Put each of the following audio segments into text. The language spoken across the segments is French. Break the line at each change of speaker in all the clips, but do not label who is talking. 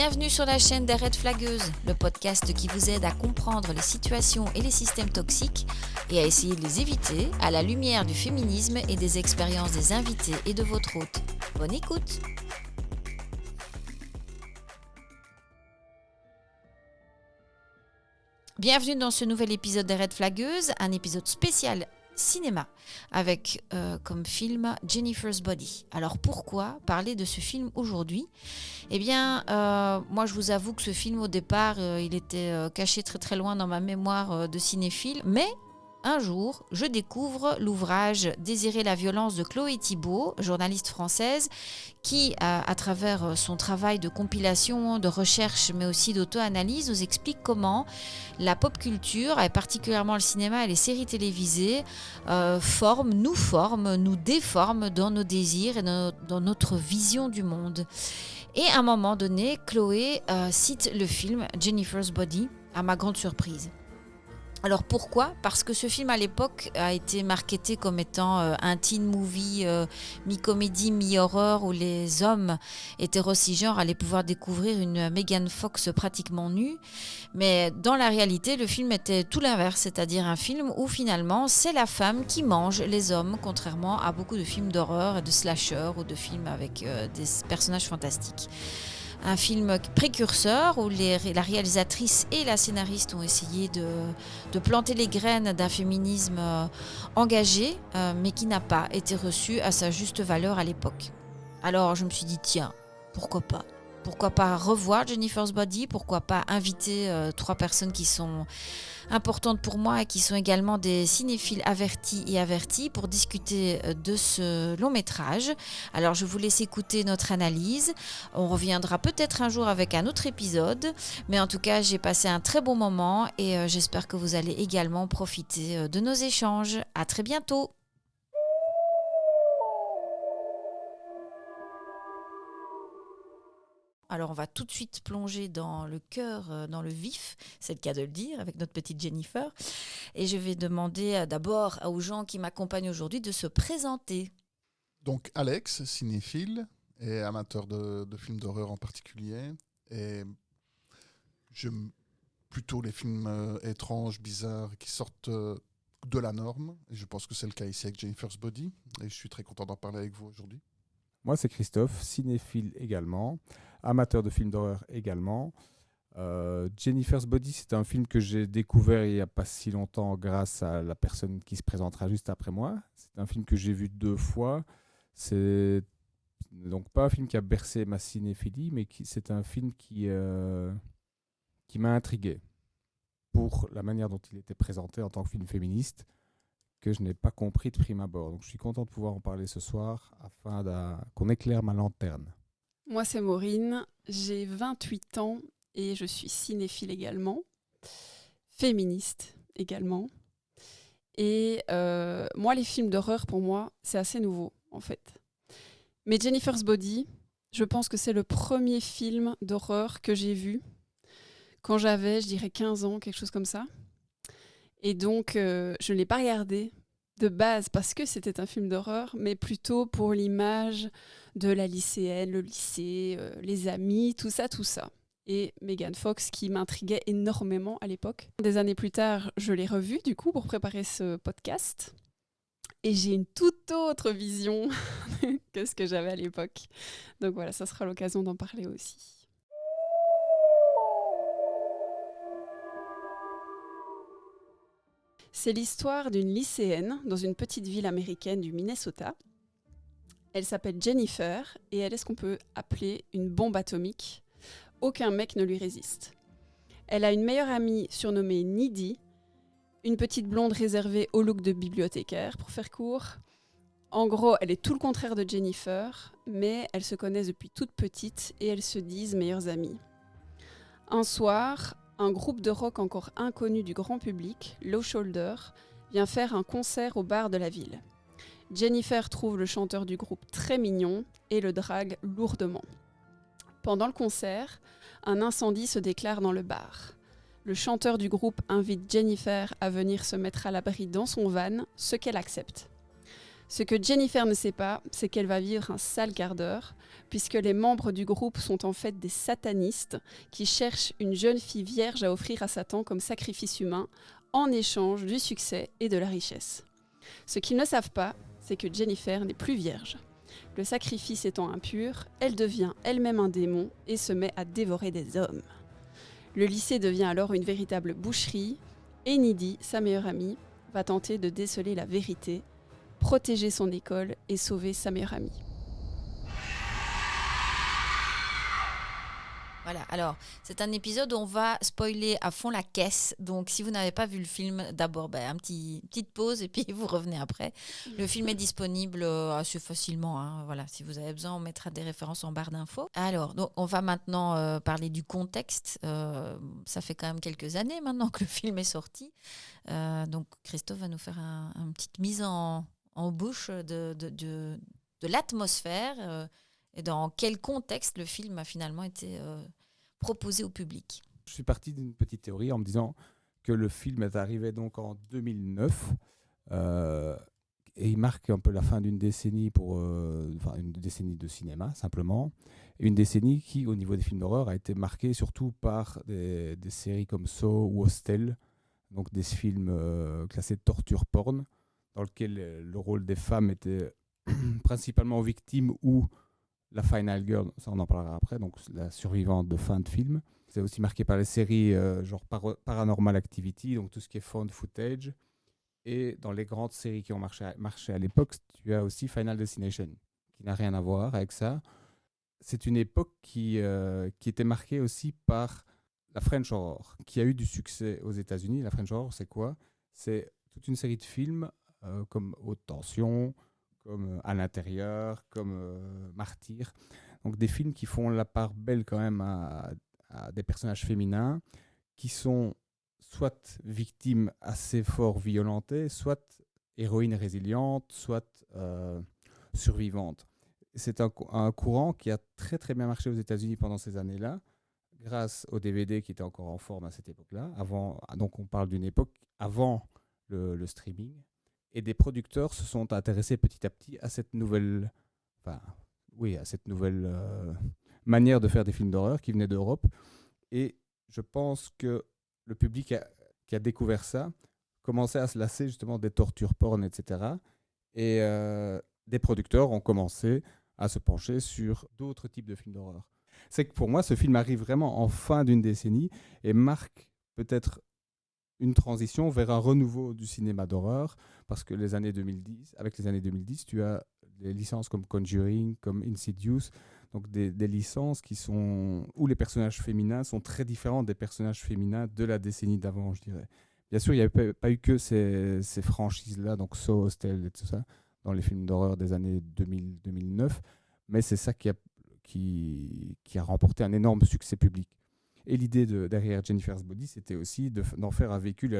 Bienvenue sur la chaîne des Red Flagueuses, le podcast qui vous aide à comprendre les situations et les systèmes toxiques et à essayer de les éviter à la lumière du féminisme et des expériences des invités et de votre hôte. Bonne écoute! Bienvenue dans ce nouvel épisode des Red Flagueuses, un épisode spécial cinéma avec comme film Jennifer's Body. Alors pourquoi parler de ce film aujourd'hui ? Eh bien, moi je vous avoue que ce film au départ, il était caché très très loin dans ma mémoire de cinéphile, mais un jour, je découvre l'ouvrage Désirer la violence de Chloé Thibault, journaliste française, qui, à travers son travail de compilation, de recherche, mais aussi d'auto-analyse, nous explique comment la pop culture, et particulièrement le cinéma et les séries télévisées, nous déforment dans nos désirs et dans notre vision du monde. Et à un moment donné, Chloé cite le film Jennifer's Body, à ma grande surprise. Alors pourquoi ? Parce que ce film à l'époque a été marketé comme étant un teen movie mi-comédie, mi-horreur où les hommes hétéro-cisgenres allaient pouvoir découvrir une Megan Fox pratiquement nue. Mais dans la réalité, le film était tout l'inverse, c'est-à-dire un film où finalement c'est la femme qui mange les hommes, contrairement à beaucoup de films d'horreur et de slasher ou de films avec des personnages fantastiques. Un film précurseur où la réalisatrice et la scénariste ont essayé de planter les graines d'un féminisme engagé, mais qui n'a pas été reçu à sa juste valeur à l'époque. Alors je me suis dit, tiens, pourquoi pas ? Pourquoi pas revoir Jennifer's Body ? Pourquoi pas inviter 3 personnes qui sont importantes pour moi et qui sont également des cinéphiles avertis pour discuter de ce long métrage. Alors je vous laisse écouter notre analyse. On reviendra peut-être un jour avec un autre épisode, mais en tout cas j'ai passé un très bon moment et j'espère que vous allez également profiter de nos échanges. À très bientôt. Alors on va tout de suite plonger dans le cœur, dans le vif, c'est le cas de le dire, avec notre petite Jennifer. Et je vais demander d'abord aux gens qui m'accompagnent aujourd'hui de se présenter.
Donc Alex, cinéphile et amateur de films d'horreur en particulier. Et j'aime plutôt les films étranges, bizarres, qui sortent de la norme. Et je pense que c'est le cas ici avec Jennifer's Body. Et je suis très content d'en parler avec vous aujourd'hui.
Moi, c'est Christophe, cinéphile également, amateur de films d'horreur également. Jennifer's Body, c'est un film que j'ai découvert il n'y a pas si longtemps grâce à la personne qui se présentera juste après moi. C'est un film que j'ai vu 2 fois. C'est donc pas un film qui a bercé ma cinéphilie, mais c'est un film qui m'a intrigué pour la manière dont il était présenté en tant que film féministe, que je n'ai pas compris de prime abord. Donc je suis content de pouvoir en parler ce soir afin qu'on éclaire ma lanterne.
Moi, c'est Maureen, j'ai 28 ans et je suis cinéphile également, féministe également. Et moi, les films d'horreur, pour moi, c'est assez nouveau, en fait. Mais Jennifer's Body, je pense que c'est le premier film d'horreur que j'ai vu quand j'avais, je dirais, 15 ans, quelque chose comme ça. Et donc, je ne l'ai pas regardé de base parce que c'était un film d'horreur, mais plutôt pour l'image de la lycéenne, le lycée, les amis, tout ça. Et Megan Fox qui m'intriguait énormément à l'époque. Des années plus tard, je l'ai revu du coup pour préparer ce podcast. Et j'ai une toute autre vision que ce que j'avais à l'époque. Donc voilà, ça sera l'occasion d'en parler aussi. C'est l'histoire d'une lycéenne dans une petite ville américaine du Minnesota. Elle s'appelle Jennifer et elle est ce qu'on peut appeler une bombe atomique. Aucun mec ne lui résiste. Elle a une meilleure amie surnommée Needy, une petite blonde réservée au look de bibliothécaire, pour faire court. En gros, elle est tout le contraire de Jennifer, mais elles se connaissent depuis toute petite et elles se disent meilleures amies. Un soir, un groupe de rock encore inconnu du grand public, Low Shoulder, vient faire un concert au bar de la ville. Jennifer trouve le chanteur du groupe très mignon et le drague lourdement. Pendant le concert, un incendie se déclare dans le bar. Le chanteur du groupe invite Jennifer à venir se mettre à l'abri dans son van, ce qu'elle accepte. Ce que Jennifer ne sait pas, c'est qu'elle va vivre un sale quart d'heure, puisque les membres du groupe sont en fait des satanistes qui cherchent une jeune fille vierge à offrir à Satan comme sacrifice humain en échange du succès et de la richesse. Ce qu'ils ne savent pas, c'est que Jennifer n'est plus vierge. Le sacrifice étant impur, elle devient elle-même un démon et se met à dévorer des hommes. Le lycée devient alors une véritable boucherie et Needy, sa meilleure amie, va tenter de déceler la vérité, protéger son école et sauver sa meilleure amie.
Voilà, alors c'est un épisode où on va spoiler à fond la caisse. Donc si vous n'avez pas vu le film, d'abord petite pause et puis vous revenez après. Le film est disponible assez facilement. Hein. Voilà, si vous avez besoin, on mettra des références en barre d'infos. Alors, donc, on va maintenant parler du contexte. Ça fait quand même quelques années maintenant que le film est sorti. Donc Christophe va nous faire une petite mise en bouche de l'atmosphère et dans quel contexte le film a finalement été proposé au public.
Je suis parti d'une petite théorie en me disant que le film est arrivé donc en 2009 et il marque un peu la fin d'une décennie une décennie de cinéma simplement, et une décennie qui au niveau des films d'horreur a été marquée surtout par des séries comme Saw ou Hostel, donc des films classés de torture porn dans lequel le rôle des femmes était principalement victime ou la Final Girl, ça on en parlera après, donc la survivante de fin de film. C'est aussi marqué par les séries genre Paranormal Activity, donc tout ce qui est found footage. Et dans les grandes séries qui ont marché à l'époque, tu as aussi Final Destination, qui n'a rien à voir avec ça. C'est une époque qui était marquée aussi par la French Horror, qui a eu du succès aux États-Unis. La French Horror, c'est quoi ? C'est toute une série de films comme Haute Tension, comme À l'intérieur, comme Martyr. Donc des films qui font la part belle quand même à des personnages féminins qui sont soit victimes assez fort violentées, soit héroïnes résilientes, soit survivantes. C'est un courant qui a très très bien marché aux États-Unis pendant ces années-là, grâce au DVD qui était encore en forme à cette époque-là. Donc on parle d'une époque avant le streaming. Et des producteurs se sont intéressés petit à petit à cette nouvelle, manière de faire des films d'horreur qui venait d'Europe. Et je pense que le public qui a découvert ça commençait à se lasser justement des tortures porn, etc. Et des producteurs ont commencé à se pencher sur d'autres types de films d'horreur. C'est que pour moi, ce film arrive vraiment en fin d'une décennie et marque peut-être une transition vers un renouveau du cinéma d'horreur, parce que avec les années 2010, tu as des licences comme Conjuring, comme Insidious, donc des licences où les personnages féminins sont très différents des personnages féminins de la décennie d'avant, je dirais. Bien sûr, il n'y avait pas eu que ces franchises-là, donc Saw, Hostel et tout ça, dans les films d'horreur des années 2000-2009, mais c'est ça qui a remporté un énorme succès public. Et l'idée derrière Jennifer's Body, c'était aussi d'en faire un véhicule je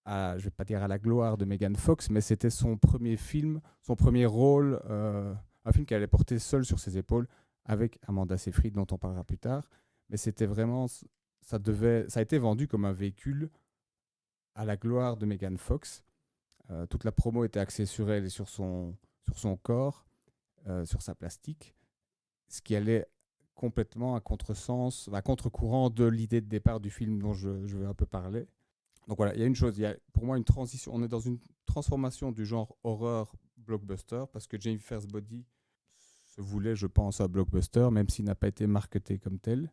ne vais pas dire à la gloire de Megan Fox, mais c'était son premier film, son premier rôle, un film qu'elle allait porter seule sur ses épaules, avec Amanda Seyfried, dont on parlera plus tard. Mais c'était vraiment, ça a été vendu comme un véhicule à la gloire de Megan Fox. Toute la promo était axée sur elle et sur son corps, sur sa plastique, ce qui allait complètement à contre-courant de l'idée de départ du film dont je vais un peu parler. Donc voilà, il y a une chose, il y a pour moi une transition, on est dans une transformation du genre horreur blockbuster, parce que Jennifer's Body se voulait, je pense, un blockbuster, même s'il n'a pas été marketé comme tel.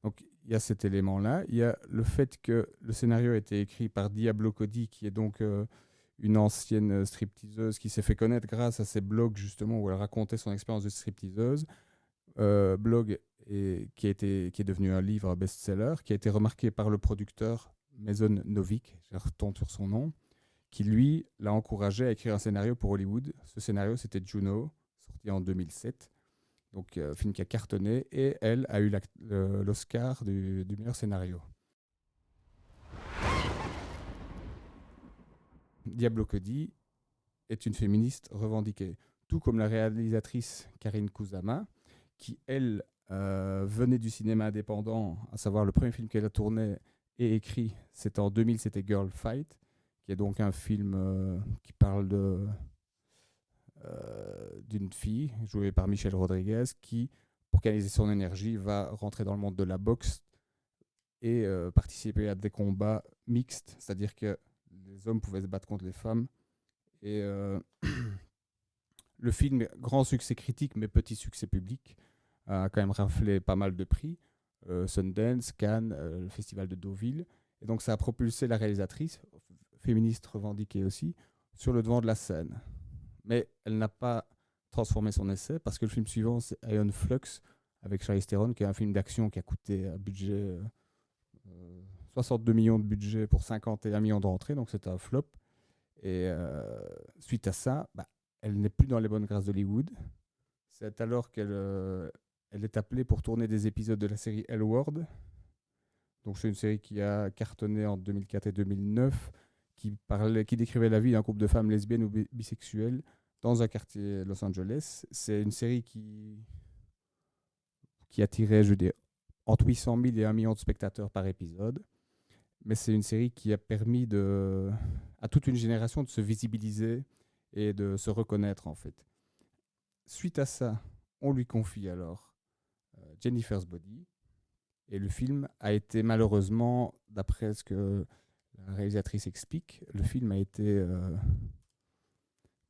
Donc il y a cet élément-là, il y a le fait que le scénario a été écrit par Diablo Cody, qui est donc une ancienne stripteaseuse qui s'est fait connaître grâce à ses blogs justement où elle racontait son expérience de stripteaseuse. Blog qui est devenu un livre best-seller, qui a été remarqué par le producteur Mason Novick, je retombe sur son nom, qui lui l'a encouragé à écrire un scénario pour Hollywood. Ce scénario, c'était Juno, sorti en 2007, donc film qui a cartonné, et elle a eu l'Oscar du meilleur scénario. Diablo Cody est une féministe revendiquée, tout comme la réalisatrice Karine Kusama, qui, elle, venait du cinéma indépendant, à savoir le premier film qu'elle a tourné et écrit, c'était en 2000, c'était Girl Fight, qui est donc un film qui parle d'une fille, jouée par Michelle Rodriguez, qui, pour canaliser son énergie, va rentrer dans le monde de la boxe et participer à des combats mixtes, c'est-à-dire que les hommes pouvaient se battre contre les femmes. Et le film, grand succès critique, mais petit succès public, a quand même raflé pas mal de prix. Sundance, Cannes, le festival de Deauville. Et donc ça a propulsé la réalisatrice, féministe revendiquée aussi, sur le devant de la scène. Mais elle n'a pas transformé son essai, parce que le film suivant, c'est Iron Flux, avec Charlize Theron, qui est un film d'action qui a coûté un budget 62 millions de budget pour 51 millions d'entrées, donc c'est un flop. Et suite à ça, elle n'est plus dans les bonnes grâces d'Hollywood. C'est alors qu'elle elle est appelée pour tourner des épisodes de la série L Word. Donc c'est une série qui a cartonné en 2004 et 2009, qui décrivait la vie d'un couple de femmes lesbiennes ou bisexuelles dans un quartier Los Angeles. C'est une série qui attirait, je veux dire, entre 800 000 et 1 million de spectateurs par épisode. Mais c'est une série qui a permis à toute une génération de se visibiliser et de se reconnaître, en fait. Suite à ça, on lui confie alors Jennifer's Body. Et le film a été malheureusement, d'après ce que la réalisatrice explique, le film a été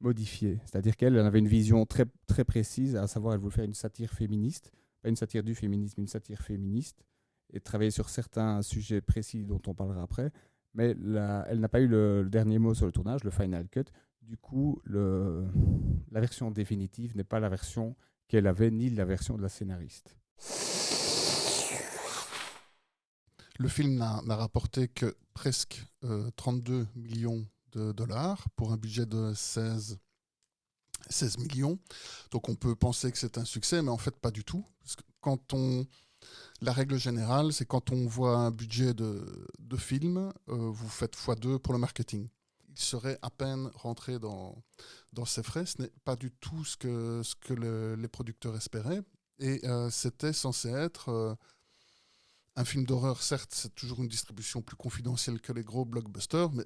modifié. C'est-à-dire qu'elle avait une vision très, très précise, à savoir elle voulait faire une satire féministe, pas une satire du féminisme, une satire féministe, et travailler sur certains sujets précis dont on parlera après. Mais elle n'a pas eu le dernier mot sur le tournage, le final cut. Du coup, la version définitive n'est pas la version qu'elle avait, ni la version de la scénariste.
Le film n'a rapporté que presque 32 millions de dollars pour un budget de 16 millions. Donc on peut penser que c'est un succès, mais en fait pas du tout. Parce que la règle générale, c'est quand on voit un budget de film, vous faites x2 pour le marketing. Il serait à peine rentré dans ses frais. Ce n'est pas du tout ce que les producteurs espéraient. Et c'était censé être un film d'horreur. Certes, c'est toujours une distribution plus confidentielle que les gros blockbusters, mais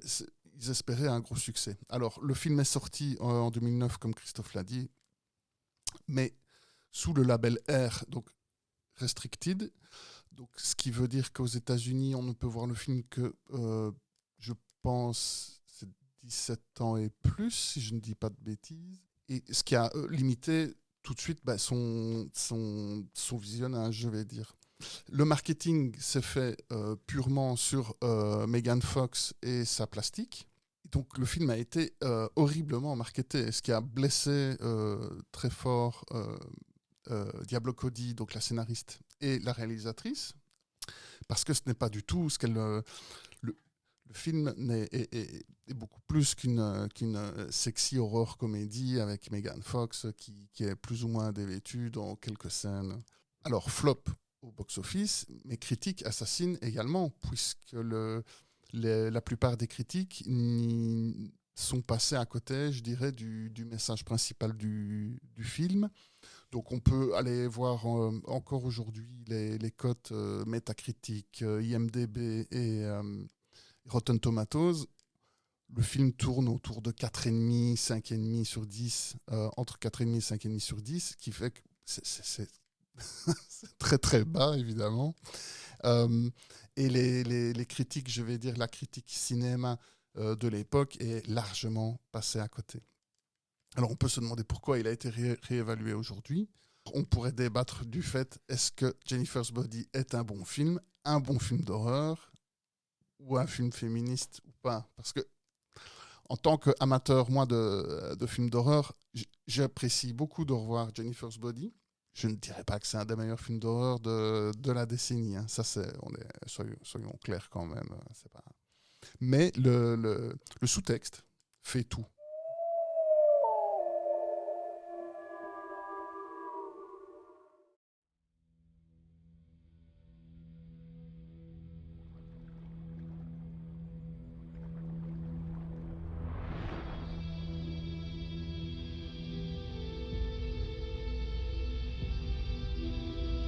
ils espéraient un gros succès. Alors, le film est sorti en 2009, comme Christophe l'a dit, mais sous le label R, donc restricted. Donc, ce qui veut dire qu'aux États-Unis, on ne peut voir le film que, je pense, c'est 17 ans et plus, si je ne dis pas de bêtises. Et ce qui a limité tout de suite son visionnage, je vais dire. Le marketing s'est fait purement sur Megan Fox et sa plastique. Donc le film a été horriblement marketé, ce qui a blessé très fort Diablo Cody, donc la scénariste, et la réalisatrice, parce que ce n'est pas du tout ce qu'elle... Le film est beaucoup plus qu'une sexy horror comédie avec Megan Fox qui est plus ou moins dévêtue dans quelques scènes. Alors, flop au box-office, mais critiques assassinent également, puisque la plupart des critiques sont passés à côté, je dirais, du message principal du film. Donc on peut aller voir encore aujourd'hui les cotes Metacritic, IMDb et Rotten Tomatoes. Le film tourne autour de 4,5, 5,5 sur 10, entre 4,5 et 5,5 sur 10, ce qui fait que c'est très très bas, évidemment. Et les critiques, je vais dire la critique cinéma de l'époque, est largement passée à côté. Alors on peut se demander pourquoi il a été réévalué aujourd'hui. On pourrait débattre du fait, est-ce que Jennifer's Body est un bon film d'horreur, ou un film féministe ou pas. Parce que en tant qu'amateur, moi, de films d'horreur, j'apprécie beaucoup de revoir Jennifer's Body. Je ne dirais pas que c'est un des meilleurs films d'horreur de la décennie. Hein. Ça, soyons clairs quand même. C'est pas... Mais le sous-texte fait tout.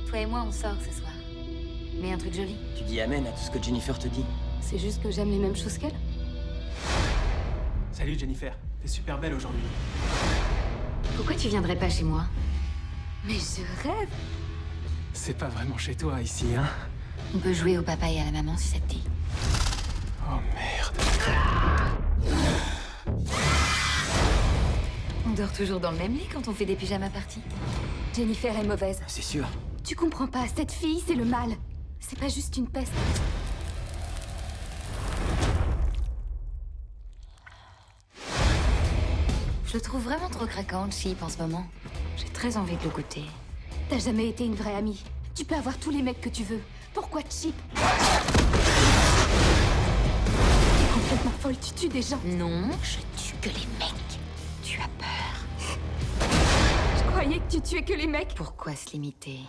Toi et moi, on sort ce soir. Mais un truc joli.
Tu dis amen à tout ce que Jennifer te dit.
C'est juste que j'aime les mêmes choses qu'elle.
Salut Jennifer, t'es super belle aujourd'hui.
Pourquoi tu viendrais pas chez moi? Mais je rêve.
C'est pas vraiment chez toi ici, hein?
On peut jouer au papa et à la maman si ça te dit.
Oh merde.
On dort toujours dans le même lit quand on fait des pyjamas parties. Jennifer est mauvaise.
C'est sûr.
Tu comprends pas, cette fille, c'est le mal. C'est pas juste une peste. Je le trouve vraiment trop craquant, le chip, en ce moment. J'ai très envie de le goûter. T'as jamais été une vraie amie. Tu peux avoir tous les mecs que tu veux. Pourquoi chip? T'es complètement folle, tu tues des gens. Non, je tue que les mecs. Tu as peur. Je croyais que tu tuais que les mecs. Pourquoi se limiter?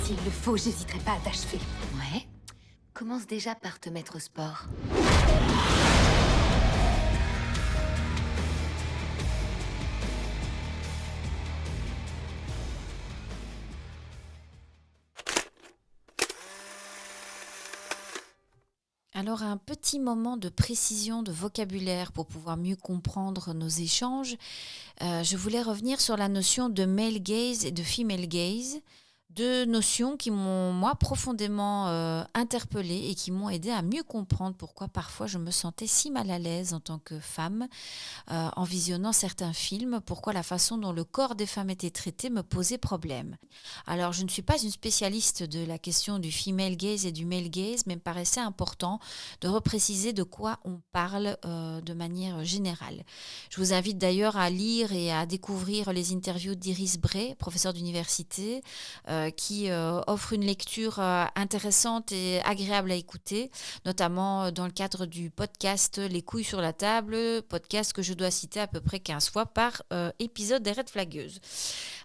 S'il le faut, j'hésiterai pas à t'achever. Ouais. Commence déjà par te mettre au sport.
Alors, un petit moment de précision de vocabulaire pour pouvoir mieux comprendre nos échanges. Je voulais revenir sur la notion de male gaze et de female gaze, deux notions qui m'ont, moi, profondément interpellée et qui m'ont aidé à mieux comprendre pourquoi parfois je me sentais si mal à l'aise en tant que femme en visionnant certains films, pourquoi la façon dont le corps des femmes était traité me posait problème. Alors, je ne suis pas une spécialiste de la question du female gaze et du male gaze, mais il me paraissait important de repréciser de quoi on parle de manière générale. Je vous invite d'ailleurs à lire et à découvrir les interviews d'Iris Bray, professeure d'université, qui offre une lecture intéressante et agréable à écouter, notamment dans le cadre du podcast Les couilles sur la table, podcast que je dois citer à peu près 15 fois par épisode des Red Flagueuses.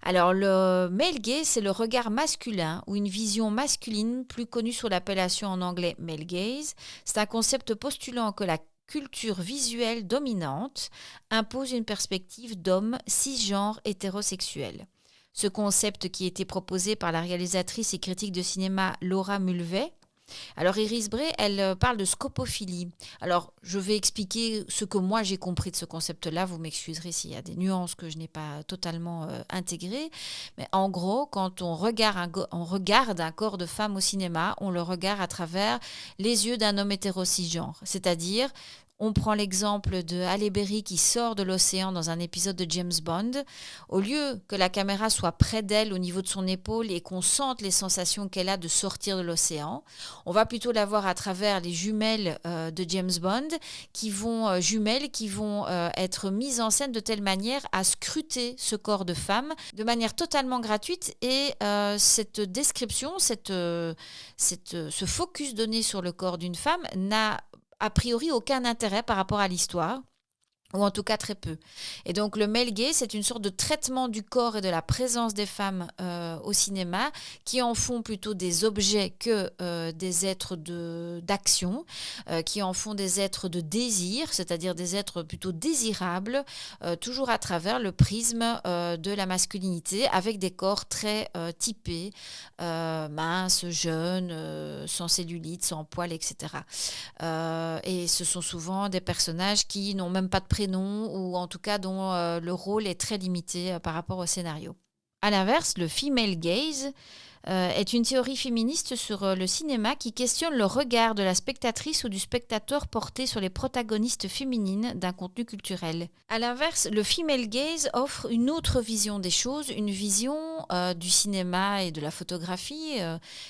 Alors, le male gaze, c'est le regard masculin ou une vision masculine, plus connue sous l'appellation en anglais male gaze. C'est un concept postulant que la culture visuelle dominante impose une perspective d'homme cisgenre hétérosexuel. Ce concept qui a été proposé par la réalisatrice et critique de cinéma Laura Mulvey. Alors Iris Bray, elle parle de scopophilie. Alors je vais expliquer ce que moi j'ai compris de ce concept-là. Vous m'excuserez s'il y a des nuances que je n'ai pas totalement intégrées. Mais en gros, quand on regarde un corps de femme au cinéma, on le regarde à travers les yeux d'un homme hétéro-cisgenre. C'est-à-dire, on prend l'exemple de Halle Berry qui sort de l'océan dans un épisode de James Bond. Au lieu que la caméra soit près d'elle au niveau de son épaule et qu'on sente les sensations qu'elle a de sortir de l'océan, on va plutôt la voir à travers les jumelles de James Bond qui vont être mises en scène de telle manière à scruter ce corps de femme de manière totalement gratuite. Et cette description, ce focus donné sur le corps d'une femme n'a a priori aucun intérêt par rapport à l'histoire, ou en tout cas très peu. Et donc le male gaze, c'est une sorte de traitement du corps et de la présence des femmes au cinéma qui en font plutôt des objets que des êtres d'action, qui en font des êtres de désir, c'est-à-dire des êtres plutôt désirables, toujours à travers le prisme de la masculinité, avec des corps très typés, minces, jeunes, sans cellulite, sans poils, etc. Et ce sont souvent des personnages qui n'ont même pas de prénom, ou en tout cas dont le rôle est très limité par rapport au scénario. À l'inverse, le female gaze est une théorie féministe sur le cinéma qui questionne le regard de la spectatrice ou du spectateur porté sur les protagonistes féminines d'un contenu culturel. À l'inverse, le female gaze offre une autre vision des choses, une vision du cinéma et de la photographie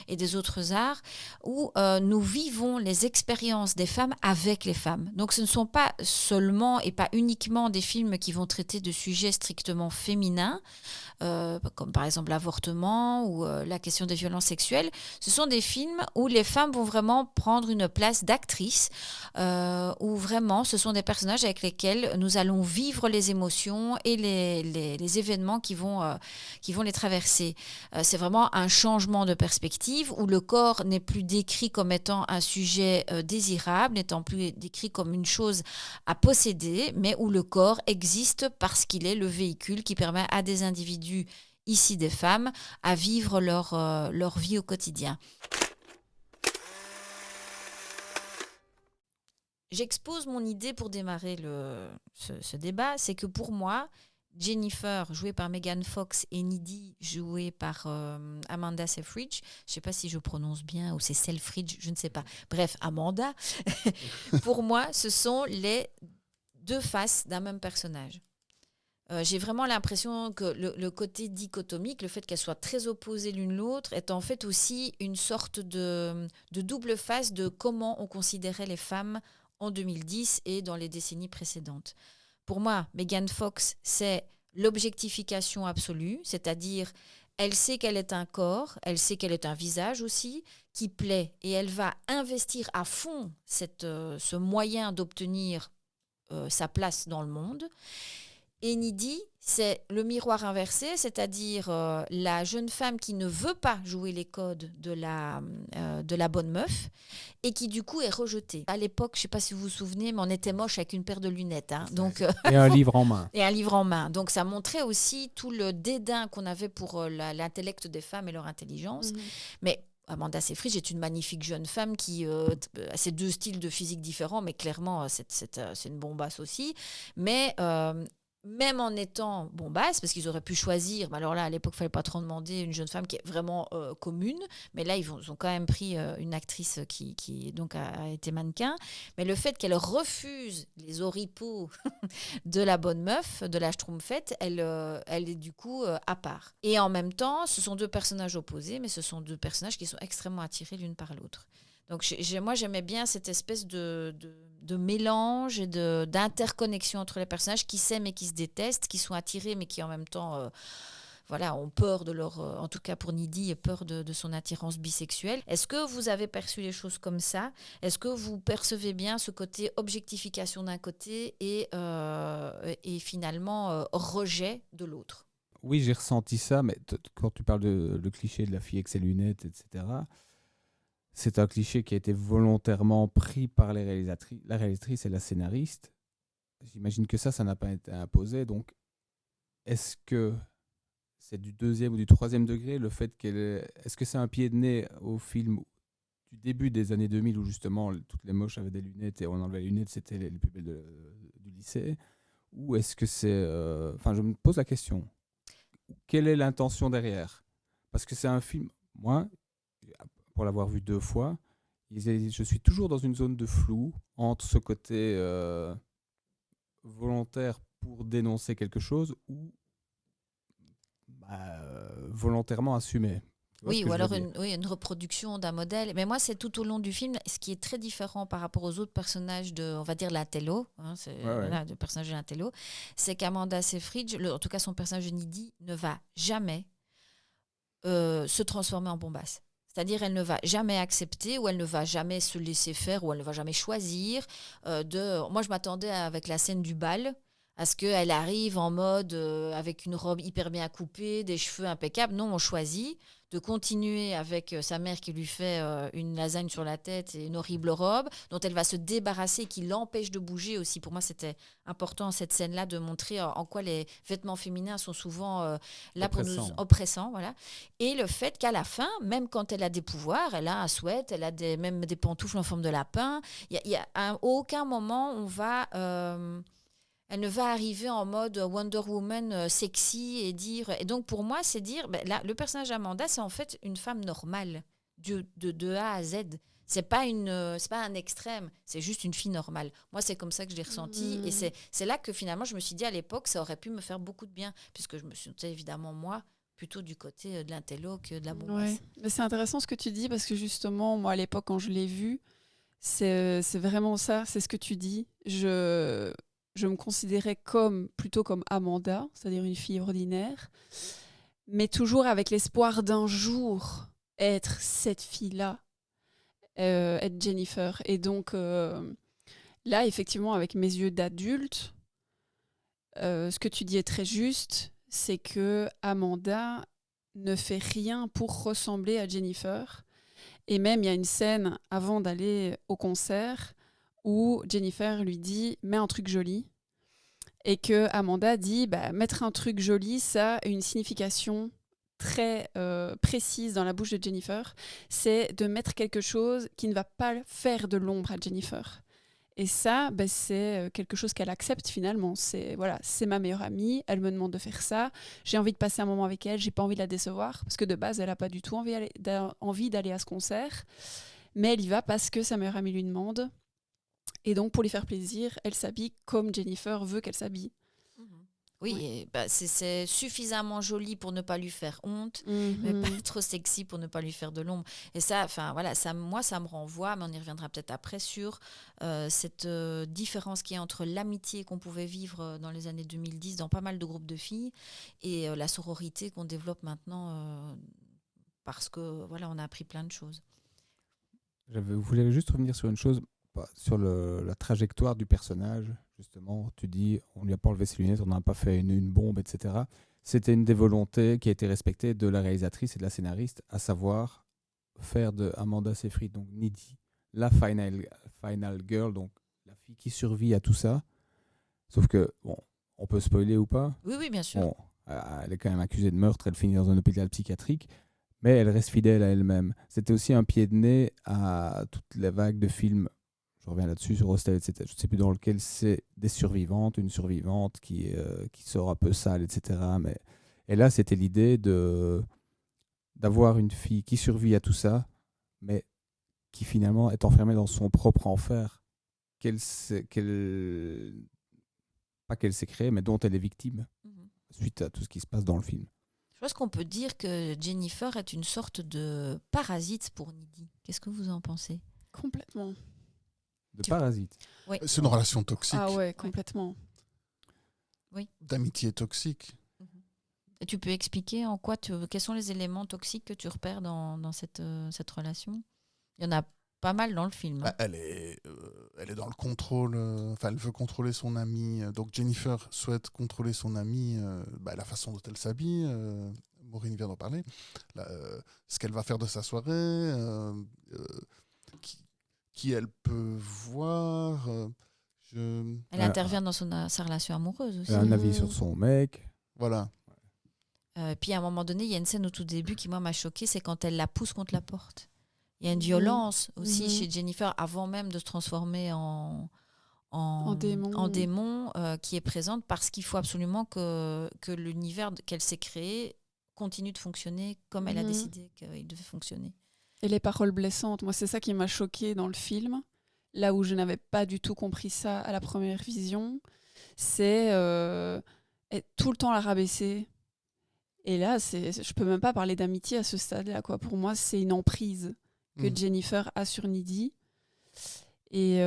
et des autres arts où nous vivons les expériences des femmes avec les femmes. Donc ce ne sont pas seulement et pas uniquement des films qui vont traiter de sujets strictement féminins, comme par exemple l'avortement ou la question des violences sexuelles. Ce sont des films où les femmes vont vraiment prendre une place d'actrice, où vraiment ce sont des personnages avec lesquels nous allons vivre les émotions et les événements qui vont les traverser. C'est vraiment un changement de perspective où le corps n'est plus décrit comme étant un sujet désirable, n'étant plus décrit comme une chose à posséder, mais où le corps existe parce qu'il est le véhicule qui permet à des individus, ici des femmes, à vivre leur vie au quotidien. j'expose mon idée pour démarrer ce débat, c'est que pour moi, Jennifer, jouée par Megan Fox, et Needy, jouée par Amanda Seyfried, je ne sais pas si je prononce bien, ou c'est Seyfried, je ne sais pas. Bref, Amanda, pour moi, ce sont les deux faces d'un même personnage. J'ai vraiment l'impression que le côté dichotomique, le fait qu'elles soient très opposées l'une l'autre, est en fait aussi une sorte de double face de comment on considérait les femmes en 2010 et dans les décennies précédentes. Pour moi, Megan Fox, c'est l'objectification absolue, c'est-à-dire elle sait qu'elle est un corps, elle sait qu'elle est un visage aussi, qui plaît, et elle va investir à fond ce moyen d'obtenir sa place dans le monde. Et Needy, c'est le miroir inversé, c'est-à-dire la jeune femme qui ne veut pas jouer les codes de la bonne meuf et qui du coup est rejetée. À l'époque, je ne sais pas si vous vous souvenez, mais on était moche avec une paire de lunettes. Hein, donc,
et un livre en main.
Et un livre en main. Donc ça montrait aussi tout le dédain qu'on avait pour l'intellect des femmes et leur intelligence. Mais Amanda Seyfried est une magnifique jeune femme qui a ces deux styles de physique différents, mais clairement, c'est une bombasse aussi. Mais même en étant bombasse, parce qu'ils auraient pu choisir, mais alors là, à l'époque, il ne fallait pas trop demander une jeune femme qui est vraiment commune, mais là, ils ont quand même pris une actrice qui donc a été mannequin. Mais le fait qu'elle refuse les oripeaux de la bonne meuf, de la Schtroumpfette, elle est du coup à part. Et en même temps, ce sont deux personnages opposés, mais ce sont deux personnages qui sont extrêmement attirés l'une par l'autre. Donc moi, j'aimais bien cette espèce de mélange et d'interconnexion entre les personnages qui s'aiment et qui se détestent, qui sont attirés mais qui en même temps ont peur de leur... en tout cas pour Needy, peur de son attirance bisexuelle. Est-ce que vous avez perçu les choses comme ça ? Est-ce que vous percevez bien ce côté objectification d'un côté et finalement rejet de l'autre ?
Oui, j'ai ressenti ça, mais quand tu parles de cliché de la fille avec ses lunettes, etc., c'est un cliché qui a été volontairement pris par la réalisatrice et la scénariste. J'imagine que ça n'a pas été imposé. Donc, est-ce que c'est du 2e ou du 3e degré, le fait est-ce que c'est un pied de nez au film du début des années 2000 où justement toutes les moches avaient des lunettes et on enlevait les lunettes, c'était les plus belles du lycée, ou est-ce que c'est... je me pose la question. Quelle est l'intention derrière ? Parce que c'est un film... Moi, pour l'avoir vu 2 fois, je suis toujours dans une zone de flou entre ce côté volontaire pour dénoncer quelque chose ou volontairement assumé.
Oui, ou alors une reproduction d'un modèle. Mais moi, c'est tout au long du film, ce qui est très différent par rapport aux autres personnages on va dire, l'intello, le personnage de l'intello, c'est qu'Amanda Seyfried, en tout cas son personnage de Needy, ne va jamais se transformer en bombasse. C'est-à-dire, elle ne va jamais accepter ou elle ne va jamais se laisser faire ou elle ne va jamais choisir. Moi, je m'attendais avec la scène du bal à ce qu'elle arrive en mode avec une robe hyper bien coupée, des cheveux impeccables. Non, on choisit de continuer avec sa mère qui lui fait une lasagne sur la tête et une horrible robe dont elle va se débarrasser, qui l'empêche de bouger aussi. Pour moi, c'était important, cette scène-là, de montrer en quoi les vêtements féminins sont souvent là pour nous oppressants. Voilà. Et le fait qu'à la fin, même quand elle a des pouvoirs, elle a un sweat, elle a même des pantoufles en forme de lapin, à aucun moment on va... elle ne va arriver en mode Wonder Woman sexy et dire... Et donc, pour moi, c'est dire... Là, le personnage d'Amanda, c'est en fait une femme normale, de A à Z. C'est pas un extrême, c'est juste une fille normale. Moi, c'est comme ça que je l'ai ressenti. Et c'est là que, finalement, je me suis dit, à l'époque, ça aurait pu me faire beaucoup de bien. Puisque je me sentais, évidemment, moi, plutôt du côté de l'intello que de la bombasse.
Ouais. Mais c'est intéressant ce que tu dis, parce que, justement, moi, à l'époque, quand je l'ai vu, c'est vraiment ça, c'est ce que tu dis. Je me considérais plutôt comme Amanda, c'est-à-dire une fille ordinaire, mais toujours avec l'espoir d'un jour être cette fille-là, être Jennifer. Et donc, là, effectivement, avec mes yeux d'adulte, ce que tu dis est très juste, c'est que Amanda ne fait rien pour ressembler à Jennifer. Et même, il y a une scène avant d'aller au concert où Jennifer lui dit « mets un truc joli ». Et que Amanda dit mettre un truc joli, ça a une signification très précise dans la bouche de Jennifer. C'est de mettre quelque chose qui ne va pas faire de l'ombre à Jennifer. Et ça, c'est quelque chose qu'elle accepte finalement. C'est ma meilleure amie, elle me demande de faire ça. J'ai envie de passer un moment avec elle, j'ai pas envie de la décevoir, parce que de base, elle a pas du tout envie d'aller à ce concert. Mais elle y va parce que sa meilleure amie lui demande. Et donc, pour lui faire plaisir, elle s'habille comme Jennifer veut qu'elle s'habille.
Oui,
Ouais.
et c'est suffisamment joli pour ne pas lui faire honte, mais pas trop sexy pour ne pas lui faire de l'ombre. Et ça, moi, ça me renvoie, mais on y reviendra peut-être après, sur cette différence qu'il y a entre l'amitié qu'on pouvait vivre dans les années 2010 dans pas mal de groupes de filles et la sororité qu'on développe maintenant parce que on a appris plein de choses.
Je voulais juste revenir sur une chose, sur la trajectoire du personnage. Justement, tu dis, on lui a pas enlevé ses lunettes, on n'a pas fait une bombe, etc. C'était une des volontés qui a été respectée de la réalisatrice et de la scénariste, à savoir faire de Amanda Seyfried, donc Needy, la final girl, donc la fille qui survit à tout ça. Sauf que, bon, on peut spoiler ou pas.
Oui, bien sûr.
Bon, elle est quand même accusée de meurtre, elle finit dans un hôpital psychiatrique, mais elle reste fidèle à elle-même. C'était aussi un pied de nez à toutes les vagues de films, je reviens là-dessus, sur Hostel, etc. Je ne sais plus dans lequel c'est des survivantes, une survivante qui sort un peu sale, etc. Et là, c'était l'idée d'avoir une fille qui survit à tout ça, mais qui finalement est enfermée dans son propre enfer, pas qu'elle s'est créée, mais dont elle est victime suite à tout ce qui se passe dans le film.
Je pense qu'on peut dire que Jennifer est une sorte de parasite pour Needy. Qu'est-ce que vous en pensez ?
Complètement.
Parasite.
Oui.
C'est une relation toxique,
Ah ouais, complètement.
d'amitié toxique.
Et tu peux expliquer quels sont les éléments toxiques que tu repères dans cette relation ? Il y en a pas mal dans le film.
Bah, elle est dans le contrôle. Elle veut contrôler son amie. Donc Jennifer souhaite contrôler son amie. La façon dont elle s'habille. Maureen vient d'en parler. Ce qu'elle va faire de sa soirée. Qui elle peut voir.
Elle intervient dans sa relation amoureuse aussi.
Elle a un avis sur son mec.
Voilà.
Puis à un moment donné, il y a une scène au tout début qui moi m'a choquée, c'est quand elle la pousse contre la porte. Il y a une violence aussi chez Jennifer avant même de se transformer en démon qui est présente parce qu'il faut absolument que l'univers qu'elle s'est créé continue de fonctionner comme elle a décidé qu'il devait fonctionner.
Et les paroles blessantes, moi c'est ça qui m'a choquée dans le film, là où je n'avais pas du tout compris ça à la première vision, c'est être tout le temps la rabaisser. Et là, je peux même pas parler d'amitié à ce stade-là, quoi. Pour moi, c'est une emprise que Jennifer a sur Needy et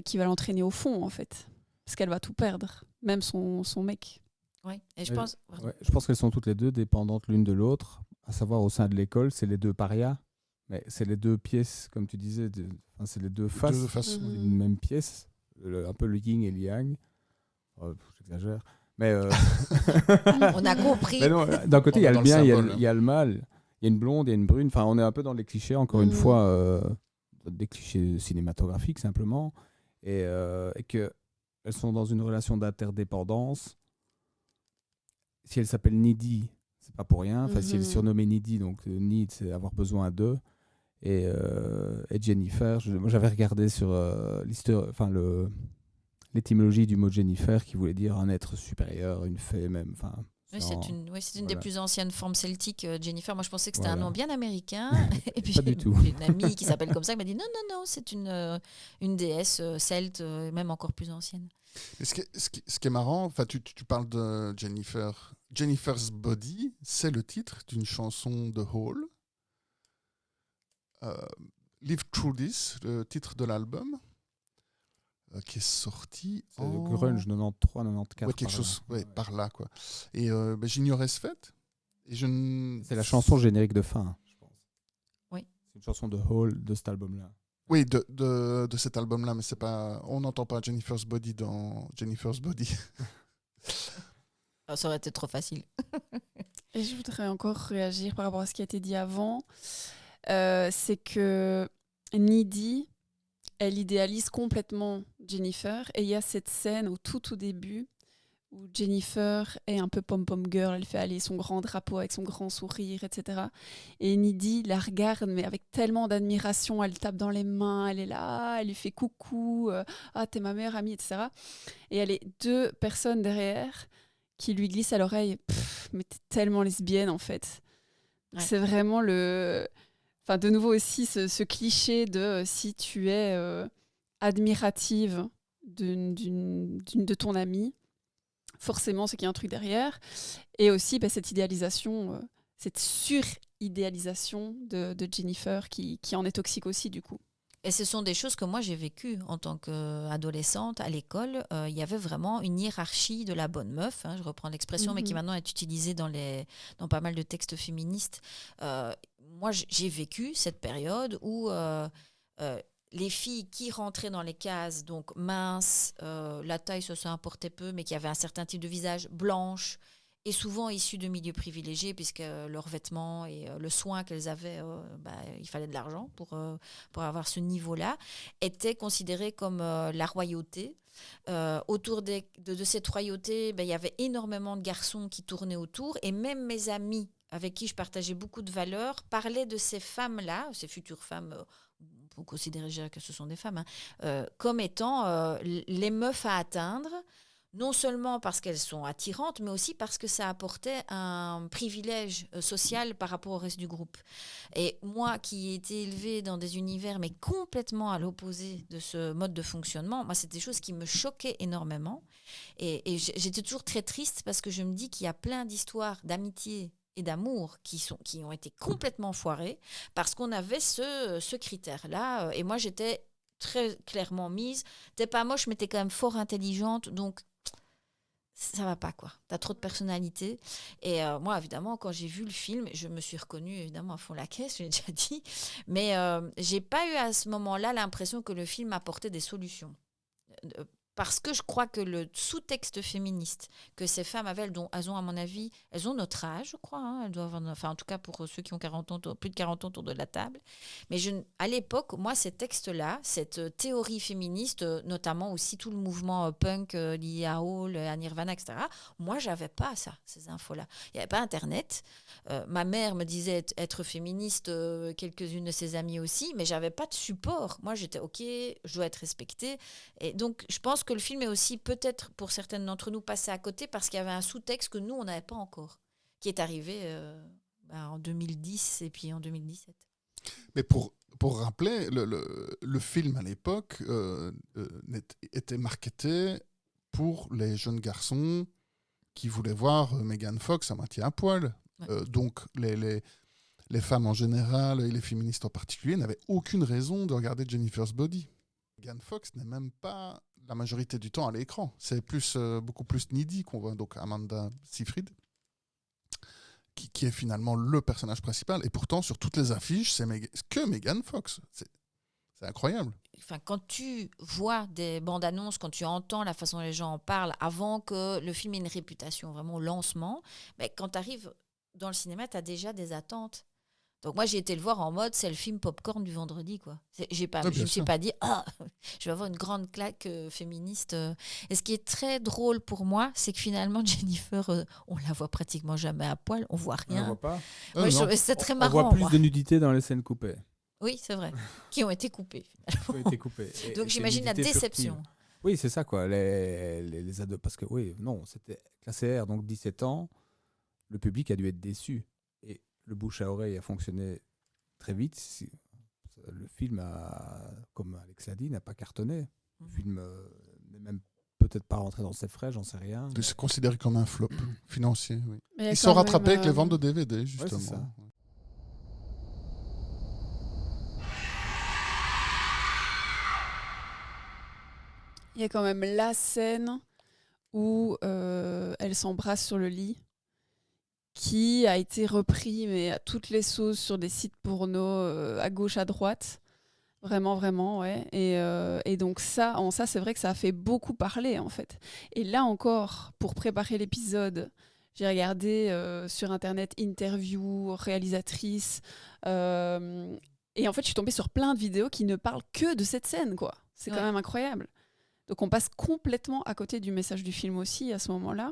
qui va l'entraîner au fond, en fait. Parce qu'elle va tout perdre, même son mec.
Oui, et je pense...
je pense qu'elles sont toutes les deux dépendantes l'une de l'autre, à savoir au sein de l'école, c'est les deux parias, mais c'est les deux pièces, comme tu disais, c'est les deux faces d'une même pièce, un peu le yin et le yang. J'exagère. Mais
on a compris.
Mais non, d'un côté, il y a le bien, il y a le mal. Il y a une blonde, il y a une brune. Enfin, on est un peu dans les clichés, encore une fois, des clichés cinématographiques simplement. Et qu'elles sont dans une relation d'interdépendance. Si elle s'appelle Needy, c'est pas pour rien. Enfin, si elle est surnommée Needy, donc need, c'est avoir besoin d'eux. Et Jennifer, moi j'avais regardé sur l'étymologie du mot Jennifer qui voulait dire un être supérieur, une fée même.
Oui, c'est une des plus anciennes formes celtiques, Jennifer. Moi, je pensais que c'était un nom bien américain. Et puis,
pas du tout.
J'ai une amie qui s'appelle comme ça, qui m'a dit non, c'est une déesse celte, même encore plus ancienne.
Et ce qui est marrant, tu parles de Jennifer. Jennifer's Body, c'est le titre d'une chanson de Hall. Live Through This, le titre de l'album. Qui est sorti
c'est le grunge 93-94
quelque chose par là quoi. Et j'ignorais ce fait et
c'est la chanson générique de fin, je pense.
Oui,
c'est une chanson de Hall de cet album là.
Oui, de cet album là, mais c'est pas, on n'entend pas Jennifer's Body dans Jennifer's Body.
Ça aurait été trop facile.
Et je voudrais encore réagir par rapport à ce qui a été dit avant, c'est que Needy, elle idéalise complètement Jennifer et il y a cette scène au tout début où Jennifer est un peu pom-pom girl, elle fait aller son grand drapeau avec son grand sourire, etc. Et Needy la regarde, mais avec tellement d'admiration, elle tape dans les mains, elle est là, elle lui fait coucou, ah t'es ma meilleure amie, etc. Et elle est 2 personnes derrière qui lui glissent à l'oreille, mais t'es tellement lesbienne en fait.
Ouais.
C'est vraiment enfin, de nouveau aussi ce cliché de si tu es admirative de ton amie, forcément c'est qu'il y a un truc derrière. Et aussi cette idéalisation, cette sur-idéalisation de Jennifer qui en est toxique aussi du coup.
Et ce sont des choses que moi j'ai vécues en tant qu'adolescente à l'école. Il y avait vraiment une hiérarchie de la bonne meuf, je reprends l'expression, mais qui maintenant est utilisée dans pas mal de textes féministes. Moi j'ai vécu cette période où les filles qui rentraient dans les cases, donc minces, la taille ça importait peu, mais qui avaient un certain type de visage, blanche, et souvent issues de milieux privilégiés, puisque leurs vêtements et le soin qu'elles avaient, il fallait de l'argent pour avoir ce niveau-là, étaient considérées comme la royauté. Autour de cette royauté, il y avait énormément de garçons qui tournaient autour, et même mes amis, avec qui je partageais beaucoup de valeurs, parlaient de ces femmes-là, ces futures femmes, on peut considérer que ce sont des femmes, comme étant les meufs à atteindre, non seulement parce qu'elles sont attirantes, mais aussi parce que ça apportait un privilège social par rapport au reste du groupe. Et moi, qui ai été élevée dans des univers, mais complètement à l'opposé de ce mode de fonctionnement, moi, c'était des choses qui me choquaient énormément. Et j'étais toujours très triste parce que je me dis qu'il y a plein d'histoires d'amitié et d'amour qui ont été complètement foirées parce qu'on avait ce critère-là. Et moi, j'étais très clairement mise. T'es pas moche, mais t'es quand même fort intelligente, donc ça va pas, quoi. T'as trop de personnalité. Et moi, évidemment, quand j'ai vu le film, je me suis reconnue, évidemment, à fond la caisse, je l'ai déjà dit. Mais j'ai pas eu à ce moment-là l'impression que le film apportait des solutions. Parce que je crois que le sous-texte féministe que ces femmes avaient, elles ont, à mon avis, elles ont notre âge, je crois. Elles doivent avoir, enfin, en tout cas, pour ceux qui ont 40 ans, plus de 40 ans autour de la table. Mais à l'époque, moi, ces textes-là, cette théorie féministe, notamment aussi tout le mouvement punk lié à Hall, à Nirvana, etc., moi, j'avais pas ça, ces infos-là. Il n'y avait pas Internet. Ma mère me disait être féministe, quelques-unes de ses amies aussi, mais j'avais pas de support. Moi, j'étais OK, je dois être respectée. Et donc, je pense que le film est aussi peut-être pour certaines d'entre nous passé à côté parce qu'il y avait un sous-texte que nous on n'avait pas encore, qui est arrivé en 2010 et puis en 2017.
Mais pour rappeler, le film à l'époque était marketé pour les jeunes garçons qui voulaient voir Megan Fox à moitié à poil. Ouais. Donc les femmes en général et les féministes en particulier n'avaient aucune raison de regarder Jennifer's Body. Megan Fox n'est même pas la majorité du temps à l'écran. C'est beaucoup plus Needy qu'on voit, donc Amanda Seyfried, qui est finalement le personnage principal. Et pourtant, sur toutes les affiches, c'est que Megan Fox. C'est incroyable.
Enfin, quand tu vois des bandes annonces, quand tu entends la façon dont les gens en parlent, avant que le film ait une réputation, vraiment au lancement, quand tu arrives dans le cinéma, tu as déjà des attentes. Donc moi, j'ai été le voir en mode, c'est le film popcorn du vendredi, quoi. Je ne me suis pas dit, je vais avoir une grande claque féministe. Et ce qui est très drôle pour moi, c'est que finalement, Jennifer, on la voit pratiquement jamais à poil, on voit rien.
On voit pas.
Moi, je trouvais ça très marrant.
On voit plus de nudité dans les scènes coupées.
Oui, c'est vrai. Qui ont été coupées. Donc j'imagine la déception.
Furtive. Oui, c'est ça, quoi. Les ados, parce que c'était classé R, donc 17 ans. Le public a dû être déçu. Et le bouche à oreille a fonctionné très vite. Le film, comme Alex l'a dit, n'a pas cartonné. Le film n'est même peut-être pas rentré dans ses frais, j'en sais rien.
C'est considéré comme un flop financier, oui. Ils sont rattrapés avec les ventes de DVD, justement.
Ouais, c'est ça.
Il y a quand même la scène où elle s'embrasse sur le lit, qui a été repris mais à toutes les sauces sur des sites porno à gauche, à droite. Vraiment, vraiment, ouais. Et donc ça, c'est vrai que ça a fait beaucoup parler, en fait. Et là encore, pour préparer l'épisode, j'ai regardé sur Internet interviews, réalisatrices, et en fait, je suis tombée sur plein de vidéos qui ne parlent que de cette scène, quoi. C'est quand même incroyable. Donc on passe complètement à côté du message du film aussi à ce moment-là.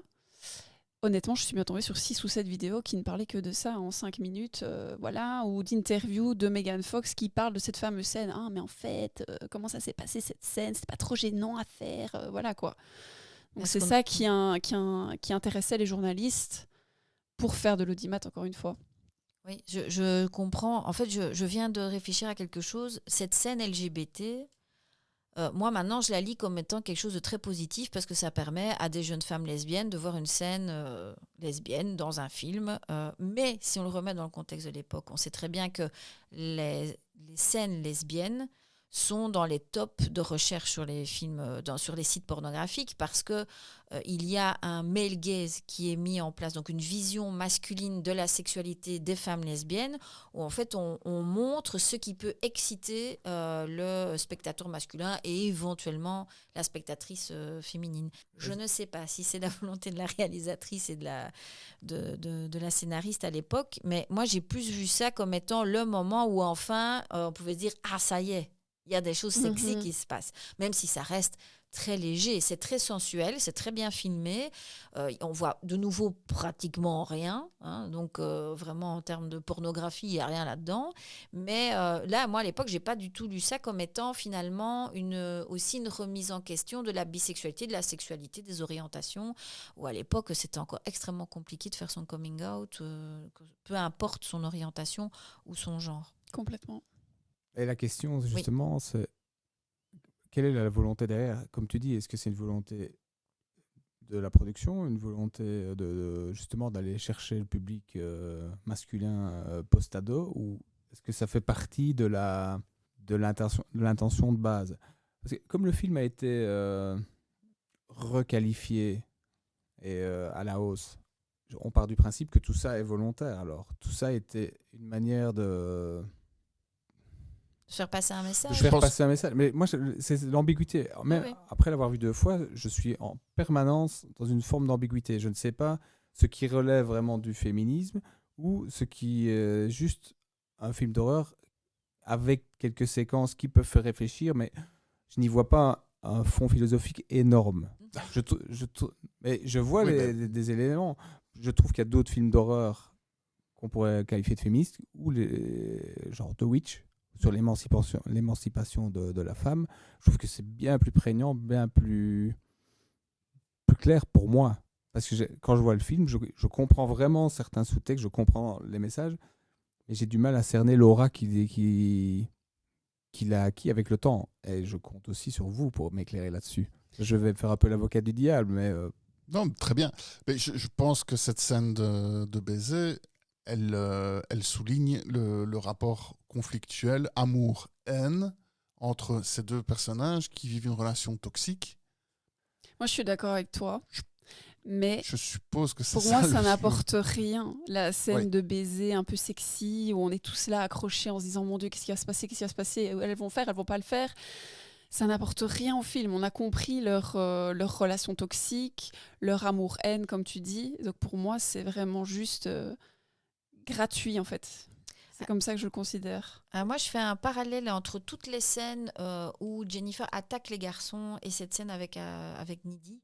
Honnêtement, je suis bien tombée sur 6 ou 7 vidéos qui ne parlaient que de ça en 5 minutes, voilà, ou d'interviews de Megan Fox qui parle de cette fameuse scène. Ah, mais en fait, comment ça s'est passé cette scène? C'était pas trop gênant à faire, voilà quoi. Donc c'est ça qui intéressait les journalistes pour faire de l'audimat, encore une fois.
Oui, je comprends. En fait, je viens de réfléchir à quelque chose. Cette scène LGBT, moi, maintenant, je la lis comme étant quelque chose de très positif parce que ça permet à des jeunes femmes lesbiennes de voir une scène lesbienne dans un film. Mais si on le remet dans le contexte de l'époque, on sait très bien que les scènes lesbiennes sont dans les tops de recherche sur les films, sur les sites pornographiques parce que il y a un male gaze qui est mis en place, donc une vision masculine de la sexualité des femmes lesbiennes, où en fait on montre ce qui peut exciter le spectateur masculin et éventuellement la spectatrice féminine. Je ne sais pas si c'est la volonté de la réalisatrice et de la scénariste à l'époque, mais moi j'ai plus vu ça comme étant le moment où enfin on pouvait dire « Ah, ça y est !» Il y a des choses sexy qui se passent, même si ça reste très léger. C'est très sensuel, c'est très bien filmé. On voit de nouveau pratiquement rien. Hein, donc, vraiment, en termes de pornographie, il n'y a rien là-dedans. Mais là, moi, à l'époque, je n'ai pas du tout lu ça comme étant finalement aussi une remise en question de la bisexualité, de la sexualité, des orientations. Où à l'époque, c'était encore extrêmement compliqué de faire son coming out, peu importe son orientation ou son genre.
Complètement.
Et la question, justement, c'est quelle est la volonté derrière? Comme tu dis, est-ce que c'est une volonté de la production, une volonté justement d'aller chercher le public masculin post-ado, ou est-ce que ça fait partie de l'intention de base? Parce que comme le film a été requalifié et à la hausse, on part du principe que tout ça est volontaire. Alors, tout ça était une manière de
faire passer un message.
Passer un message. Mais moi, c'est l'ambiguïté. Même après l'avoir vu 2 fois, je suis en permanence dans une forme d'ambiguïté. Je ne sais pas ce qui relève vraiment du féminisme ou ce qui est juste un film d'horreur avec quelques séquences qui peuvent faire réfléchir, mais je n'y vois pas un fond philosophique énorme. Mais je vois des éléments. Je trouve qu'il y a d'autres films d'horreur qu'on pourrait qualifier de féministes, ou genre The Witch, sur l'émancipation de la femme. Je trouve que c'est bien plus prégnant, bien plus clair pour moi. Parce que quand je vois le film, je comprends vraiment certains sous-textes, je comprends les messages, mais j'ai du mal à cerner l'aura qu'il a acquis avec le temps. Et je compte aussi sur vous pour m'éclairer là-dessus. Je vais faire un peu l'avocat du diable, mais...
Non, très bien. Mais je pense que cette scène de baiser, elle souligne le rapport conflictuel, amour-haine, entre ces 2 personnages qui vivent une relation toxique.
Moi, je suis d'accord avec toi. Mais
je suppose que c'est
pour moi, ça n'apporte rien. La scène de baiser un peu sexy, où on est tous là accrochés en se disant « Mon Dieu, qu'est-ce qui va se passer? Qu'est-ce qui va se passer? Elles vont faire, elles vont pas le faire ?» Ça n'apporte rien au film. On a compris leur relation toxique, leur amour-haine, comme tu dis. Donc pour moi, c'est vraiment juste gratuit, en fait. C'est comme ça que je le considère.
Moi, je fais un parallèle entre toutes les scènes où Jennifer attaque les garçons et cette scène avec Needy.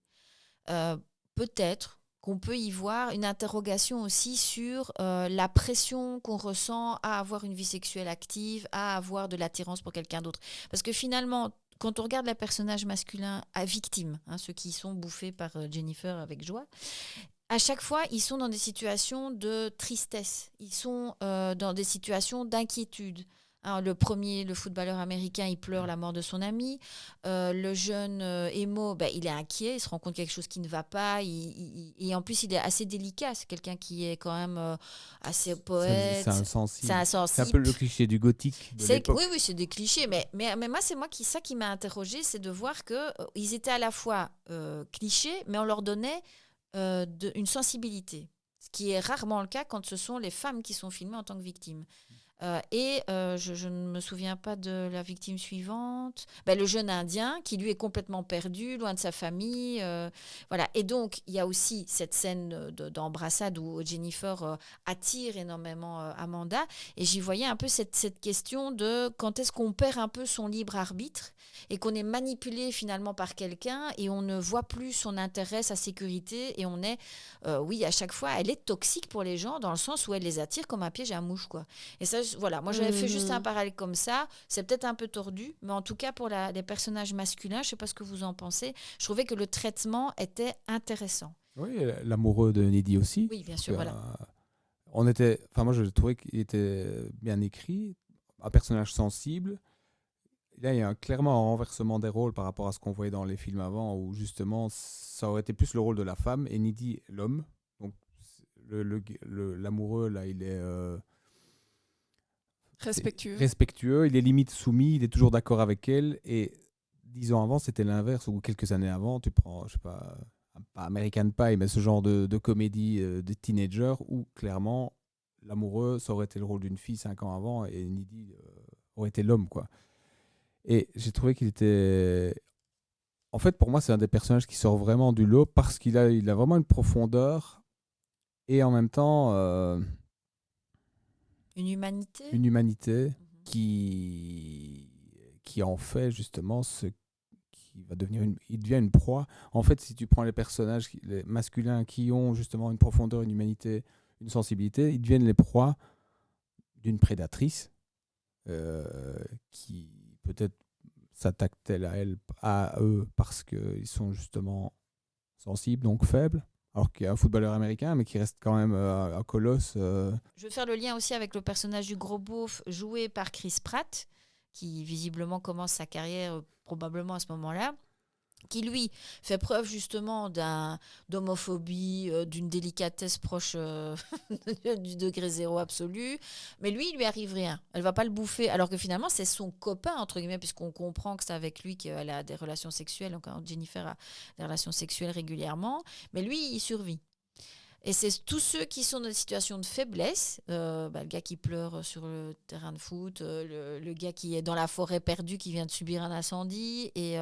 Peut-être qu'on peut y voir une interrogation aussi sur la pression qu'on ressent à avoir une vie sexuelle active, à avoir de l'attirance pour quelqu'un d'autre. Parce que finalement, quand on regarde les personnages masculins à victimes, ceux qui sont bouffés par Jennifer avec joie, à chaque fois, ils sont dans des situations de tristesse. Ils sont dans des situations d'inquiétude. Alors, le premier, le footballeur américain, il pleure la mort de son ami. Le jeune Emo, il est inquiet, il se rend compte qu'il y a quelque chose qui ne va pas. Et en plus, il est assez délicat. C'est quelqu'un qui est quand même assez poète.
C'est insensible.
C'est
un peu le cliché du gothique de l'époque.
Oui, c'est des clichés. Mais moi, ça qui m'a interrogée, c'est de voir qu'ils étaient à la fois clichés, mais on leur donnait une sensibilité. Ce qui est rarement le cas quand ce sont les femmes qui sont filmées en tant que victimes. Je ne me souviens pas de la victime suivante. Le jeune Indien qui lui est complètement perdu, loin de sa famille. Voilà. Et donc, il y a aussi cette scène d'embrassade où Jennifer attire énormément Amanda. Et j'y voyais un peu cette question de quand est-ce qu'on perd un peu son libre arbitre et qu'on est manipulé finalement par quelqu'un et on ne voit plus son intérêt, sa sécurité. Et on est, oui, à chaque fois, elle est toxique pour les gens dans le sens où elle les attire comme un piège à mouche, quoi. Et ça, voilà, moi j'avais fait juste un parallèle comme ça. C'est peut-être un peu tordu, mais en tout cas pour les personnages masculins, je ne sais pas ce que vous en pensez, je trouvais que le traitement était intéressant.
Oui, l'amoureux de Needy aussi.
Oui, bien sûr, voilà.
Moi je trouvais qu'il était bien écrit, un personnage sensible. Là, il y a clairement un renversement des rôles par rapport à ce qu'on voyait dans les films avant, où justement ça aurait été plus le rôle de la femme et Needy l'homme. Donc l'amoureux, là, il est... respectueux, il est limite soumis, il est toujours d'accord avec elle. Et 10 ans avant, c'était l'inverse, ou quelques années avant, tu prends, je sais pas American Pie, mais ce genre de comédie de teenager où clairement l'amoureux, ça aurait été le rôle d'une fille 5 ans avant et Needy aurait été l'homme, quoi. Et j'ai trouvé qu'il était... En fait, pour moi, c'est un des personnages qui sort vraiment du lot parce qu'il a vraiment une profondeur et en même temps...
Une humanité.
Une humanité qui en fait justement ce qui va devenir il devient une proie. En fait, si tu prends les personnages les masculins qui ont justement une profondeur, une humanité, une sensibilité, ils deviennent les proies d'une prédatrice qui peut-être s'attaque-t-elle à eux parce qu'ils sont justement sensibles, donc faibles. Alors qu'il y a un footballeur américain, mais qui reste quand même un colosse.
Je veux faire le lien aussi avec le personnage du gros beauf joué par Chris Pratt, qui visiblement commence sa carrière probablement à ce moment-là, qui lui fait preuve justement d'homophobie, d'une délicatesse proche du degré zéro absolu. Mais lui, il lui arrive rien. Elle va pas le bouffer. Alors que finalement, c'est son copain, entre guillemets, puisqu'on comprend que c'est avec lui qu'elle a des relations sexuelles. Donc Jennifer a des relations sexuelles régulièrement. Mais lui, il survit. Et c'est tous ceux qui sont dans des situations de faiblesse, le gars qui pleure sur le terrain de foot, le gars qui est dans la forêt perdue, qui vient de subir un incendie, et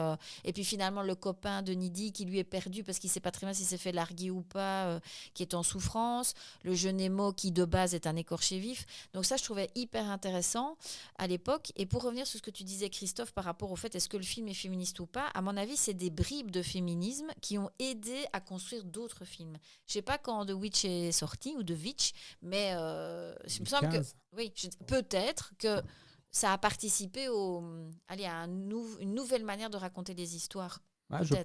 puis finalement le copain de Needy qui lui est perdu parce qu'il ne sait pas très bien s'il s'est fait larguer ou pas, qui est en souffrance, le jeune Nemo qui de base est un écorché vif. Donc ça, je trouvais hyper intéressant à l'époque. Et pour revenir sur ce que tu disais, Christophe, par rapport au fait est-ce que le film est féministe ou pas, à mon avis, c'est des bribes de féminisme qui ont aidé à construire d'autres films. Je ne sais pas quand The Witch est sorti ou The Witch, mais il me semble que oui, peut-être que ça a participé à une nouvelle manière de raconter des histoires.
Je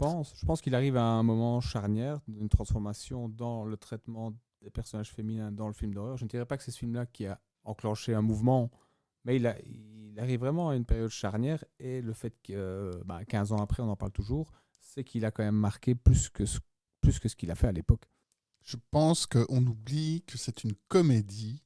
pense qu'il arrive à un moment charnière d'une transformation dans le traitement des personnages féminins dans le film d'horreur. Je ne dirais pas que c'est ce film-là qui a enclenché un mouvement, mais il arrive vraiment à une période charnière, et le fait que 15 ans après, on en parle toujours, c'est qu'il a quand même marqué plus que ce qu'il a fait à l'époque.
Je pense qu'on oublie que c'est une comédie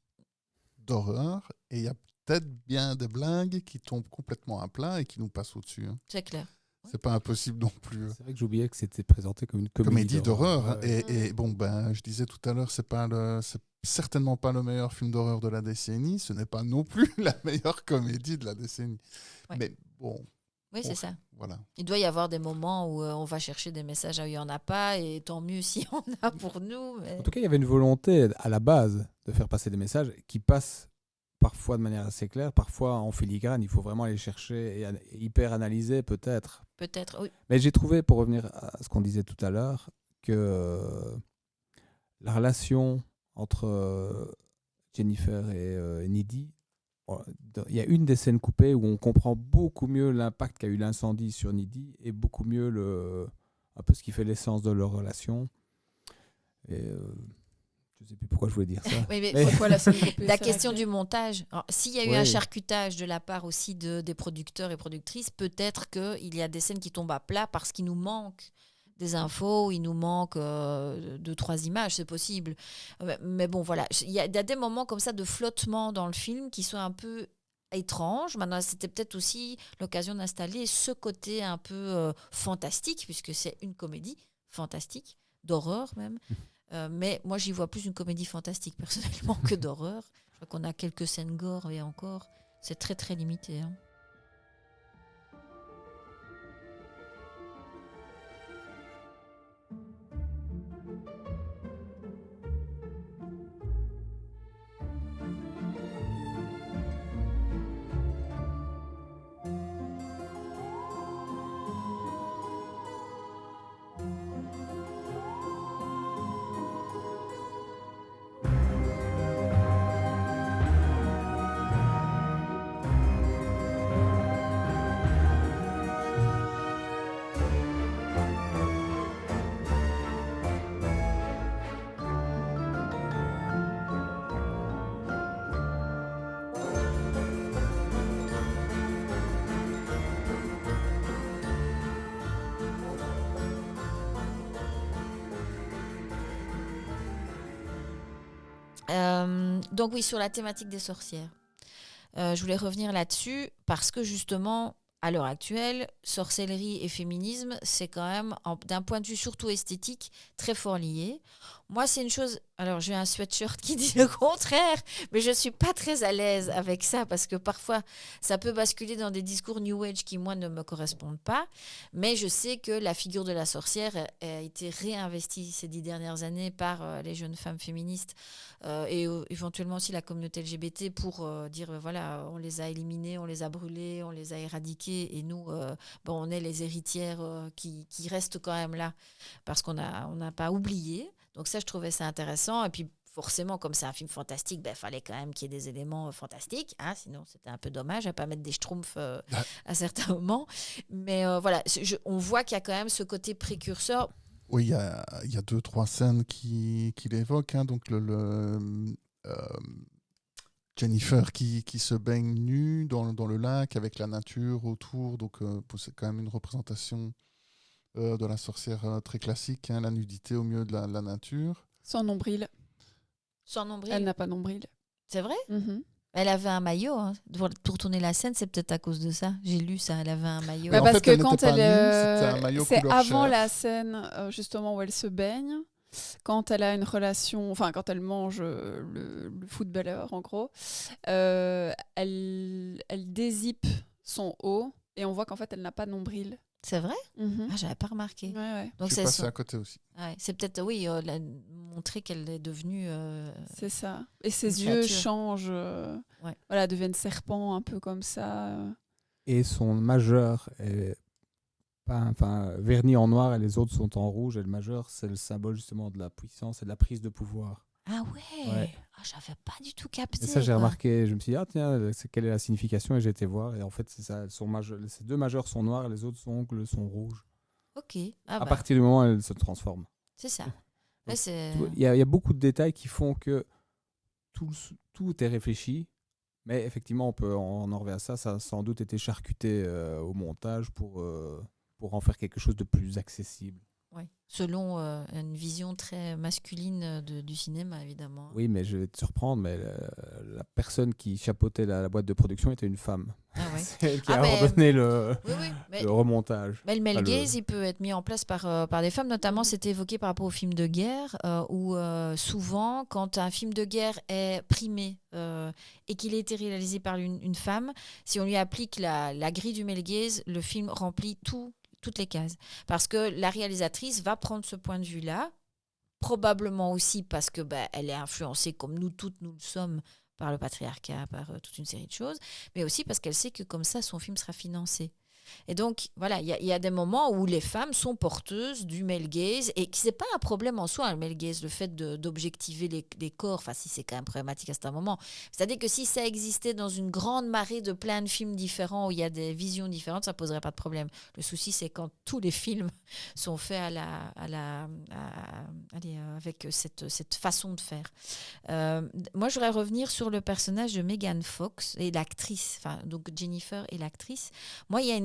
d'horreur et il y a peut-être bien des blagues qui tombent complètement à plat et qui nous passent au-dessus. Hein.
C'est clair.
C'est pas impossible non plus.
C'est vrai que j'oubliais que c'était présenté comme une comédie
d'horreur.
Ouais.
Et bon, je disais tout à l'heure, c'est certainement pas le meilleur film d'horreur de la décennie. Ce n'est pas non plus la meilleure comédie de la décennie. Ouais. Mais bon.
Oui, c'est ça.
Voilà.
Il doit y avoir des moments où on va chercher des messages où il n'y en a pas, et tant mieux s'il y en a pour nous. Mais...
En tout cas, il y avait une volonté à la base de faire passer des messages qui passent parfois de manière assez claire, parfois en filigrane. Il faut vraiment aller chercher et hyper analyser peut-être.
Peut-être, oui.
Mais j'ai trouvé, pour revenir à ce qu'on disait tout à l'heure, que la relation entre Jennifer et Needy, il y a une des scènes coupées où on comprend beaucoup mieux l'impact qu'a eu l'incendie sur Needy et beaucoup mieux un peu ce qui fait l'essence de leur relation. Et je ne sais plus pourquoi je voulais dire ça.
Oui, mais
pourquoi la scène coupée,
la question du montage. Alors, s'il y a eu un charcutage de la part aussi des producteurs et productrices, peut-être qu'il y a des scènes qui tombent à plat parce qu'il nous manque des infos, il nous manque 2-3 images, c'est possible. Mais bon, voilà. Il y a des moments comme ça de flottement dans le film qui sont un peu étranges. Maintenant, c'était peut-être aussi l'occasion d'installer ce côté un peu fantastique, puisque c'est une comédie fantastique, d'horreur même. Mais moi, j'y vois plus une comédie fantastique, personnellement, que d'horreur. Je crois qu'on a quelques scènes gore et encore, c'est très très limité. Hein. Donc oui, sur la thématique des sorcières. Je voulais revenir là-dessus parce que justement, à l'heure actuelle, sorcellerie et féminisme, c'est quand même, d'un point de vue surtout esthétique, très fort lié. Moi, c'est une chose... Alors, j'ai un sweatshirt qui dit le contraire, mais je ne suis pas très à l'aise avec ça parce que parfois, ça peut basculer dans des discours New Age qui, moi, ne me correspondent pas. Mais je sais que la figure de la sorcière a été réinvestie ces 10 dernières années par les jeunes femmes féministes et éventuellement aussi la communauté LGBT pour dire, voilà, on les a éliminés, on les a brûlés, on les a éradiqués et nous, on est les héritières qui restent quand même là parce qu'on n'a pas oublié. Donc ça, je trouvais ça intéressant. Et puis, forcément, comme c'est un film fantastique, il fallait quand même qu'il y ait des éléments fantastiques. Hein, sinon, c'était un peu dommage à ne pas mettre des schtroumpfs à certains moments. Mais voilà, on voit qu'il y a quand même ce côté précurseur.
Oui, il y a 2-3 scènes qui l'évoquent. Hein, donc, Jennifer qui se baigne nue dans le lac avec la nature autour. Donc, c'est quand même une représentation de la sorcière très classique, hein, la nudité au milieu de la nature.
Sans nombril.
Sans nombril.
Elle n'a pas nombril.
C'est vrai ?
Mm-hmm.
Elle avait un maillot. Hein. Pour tourner la scène, c'est peut-être à cause de ça. J'ai lu ça, elle avait un maillot.
Bah, parce
fait,
que quand
c'était un maillot
c'est
couleur
avant
chair.
la scène justement où elle se baigne, quand elle a une relation, enfin quand elle mange le footballeur en gros, elle dézippe son haut et on voit qu'en fait elle n'a pas de nombril.
C'est vrai ?
Mm-hmm.
Ah, j'avais pas remarqué.
Ouais.
Donc
Je suis passé à côté aussi.
Ouais, c'est peut-être, montrer qu'elle est devenue...
c'est ça. Et ses
une
yeux
créature.
changent, voilà, deviennent serpents un peu comme ça.
Et son majeur est verni en noir et les autres sont en rouge. Et le majeur, c'est le symbole justement de la puissance et de la prise de pouvoir.
Ah ouais. Ah, j'avais pas du tout capté.
Et ça, j'ai
quoi.
remarqué. Je me suis dit, tiens, quelle est la signification ? Et j'ai été voir. Et en fait, c'est ça. Ces deux majeurs sont noirs et les autres ongles sont rouges.
Ok. Ah,
À partir du moment où elles se transforment.
c'est ça. Là, c'est...
Il y a beaucoup de détails qui font que tout est réfléchi. Mais effectivement, on en revient à ça. Ça a sans doute été charcuté au montage pour en faire quelque chose de plus accessible.
Ouais. Selon une vision très masculine du cinéma, évidemment.
Oui, mais je vais te surprendre, mais la personne qui chapeautait la boîte de production était une femme.
Ah ouais.
C'est elle qui
Ah,
a
mais-
ordonné le
Mais
remontage.
le male
Enfin,
gaze, il peut être mis en place par des femmes. Notamment, c'était évoqué par rapport aux films de guerre, où souvent, quand un film de guerre est primé et qu'il a été réalisé par une femme, si on lui applique la grille du male gaze, le film remplit toutes les cases. Parce que la réalisatrice va prendre ce point de vue-là, probablement aussi parce que elle est influencée, comme nous toutes, nous le sommes, par le patriarcat, par toute une série de choses, mais aussi parce qu'elle sait que comme ça, son film sera financé. Et donc, voilà, il y a des moments où les femmes sont porteuses du male gaze et que ce n'est pas un problème en soi, le male gaze, le fait d'objectiver les corps, enfin, si c'est quand même problématique à certains moments. C'est-à-dire que si ça existait dans une grande marée de plein de films différents où il y a des visions différentes, ça ne poserait pas de problème. Le souci, c'est quand tous les films sont faits avec cette façon de faire. Moi, je voudrais revenir sur le personnage de Megan Fox et l'actrice, enfin, donc Jennifer et l'actrice. Moi, il y a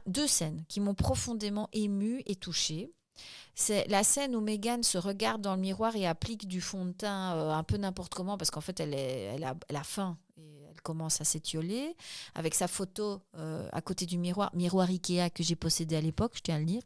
deux scènes qui m'ont profondément émue et touchée. C'est la scène où Megan se regarde dans le miroir et applique du fond de teint un peu n'importe comment parce qu'en fait elle a faim et elle commence à s'étioler, avec sa photo à côté du miroir Ikea que j'ai possédé à l'époque, je tiens à le dire.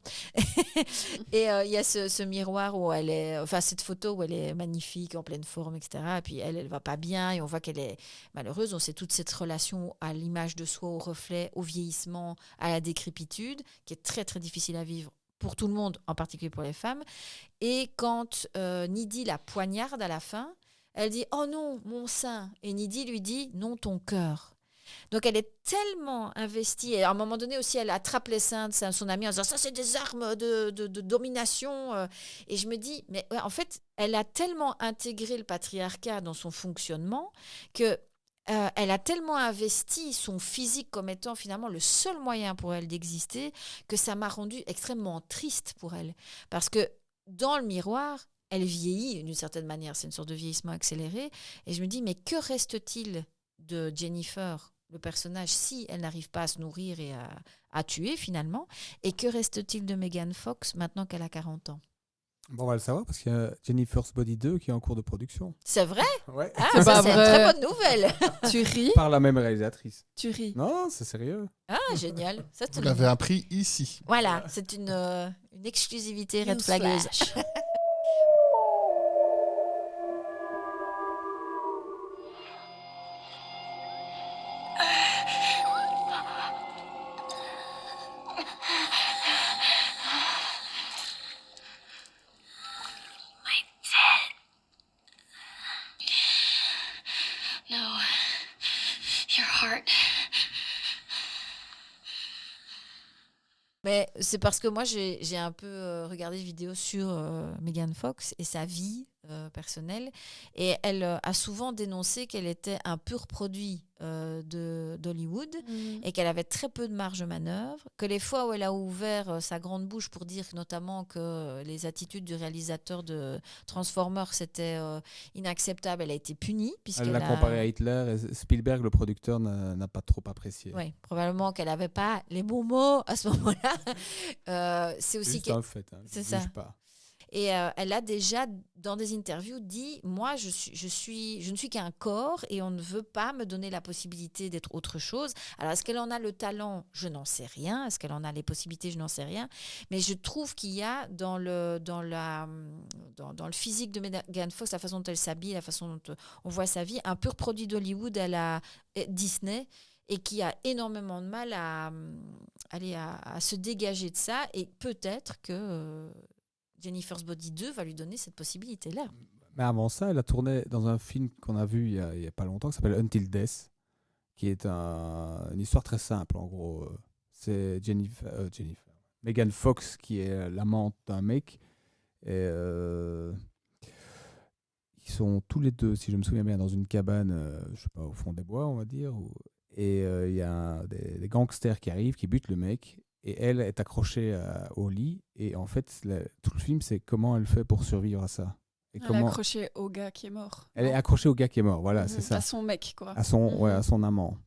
Et il y a ce miroir où elle est, enfin cette photo où elle est magnifique, en pleine forme, etc. Et puis elle va pas bien et on voit qu'elle est malheureuse. On sait toute cette relation à l'image de soi, au reflet, au vieillissement, à la décrépitude, qui est très très difficile à vivre pour tout le monde, en particulier pour les femmes. Et quand Nidhi la poignarde à la fin, elle dit « Oh non, mon sein !» Et Nidhi lui dit « Non, ton cœur !» Donc elle est tellement investie. Et à un moment donné aussi, elle attrape les seins de son amie en disant « Ça, c'est des armes de domination. » Et je me dis, mais ouais, en fait, elle a tellement intégré le patriarcat dans son fonctionnement que elle a tellement investi son physique comme étant finalement le seul moyen pour elle d'exister que ça m'a rendue extrêmement triste pour elle. Parce que dans le miroir, elle vieillit d'une certaine manière. C'est une sorte de vieillissement accéléré. Et je me dis, mais que reste-t-il de Jennifer, le personnage, si elle n'arrive pas à se nourrir et à tuer finalement? Et que reste-t-il de Megan Fox maintenant qu'elle a 40 ans?
Bon, on va le savoir parce qu'il y a Jennifer's Body 2 qui est en cours de production.
C'est vrai?
Ouais.
Ah,
C'est
ça,
pas
c'est une
vrai.
très bonne nouvelle.
Tu ris?
Par la même réalisatrice.
Tu ris.
Non, c'est sérieux.
Ah, génial. Ça, c'est
Vous l'avez appris ici.
Voilà, c'est une exclusivité red flaggeuse.
No. Your heart.
Mais c'est parce que moi, j'ai un peu regardé des vidéos sur Megan Fox et sa vie personnelle. Et elle a souvent dénoncé qu'elle était un pur produit d'Hollywood et qu'elle avait très peu de marge de manœuvre. Que les fois où elle a ouvert sa grande bouche pour dire notamment que les attitudes du réalisateur de Transformers c'était inacceptable, elle a été punie.
Elle l'a comparé à Hitler et Spielberg, le producteur, n'a pas trop apprécié.
Oui, probablement qu'elle n'avait pas les bons mots à ce moment-là. C'est aussi
juste un fait. Hein,
c'est
je
ça.
juge pas.
Et elle a déjà, dans des interviews, dit « Moi, je ne suis qu'un corps et on ne veut pas me donner la possibilité d'être autre chose. » Alors, est-ce qu'elle en a le talent? Je n'en sais rien. Est-ce qu'elle en a les possibilités? Je n'en sais rien. Mais je trouve qu'il y a dans le physique de Megan Fox, la façon dont elle s'habille, la façon dont on voit sa vie, un pur produit d'Hollywood à la Disney et qui a énormément de mal à se dégager de ça. Et peut-être que... Jennifer's Body 2 va lui donner cette possibilité-là.
Mais avant ça, elle a tourné dans un film qu'on a vu il y a pas longtemps, qui s'appelle Until Death, qui est une histoire très simple, en gros. C'est Megan Fox qui est l'amante d'un mec. Et ils sont tous les deux, si je me souviens bien, dans une cabane, je sais pas, au fond des bois, on va dire. Et il y a des gangsters qui arrivent, qui butent le mec. Et elle est accrochée au lit. Et en fait, tout le film, c'est comment elle fait pour survivre à ça. Et
Elle est accrochée au gars qui est mort.
Elle est accrochée au gars qui est mort, voilà, c'est ça.
À son mec, quoi.
À son amant.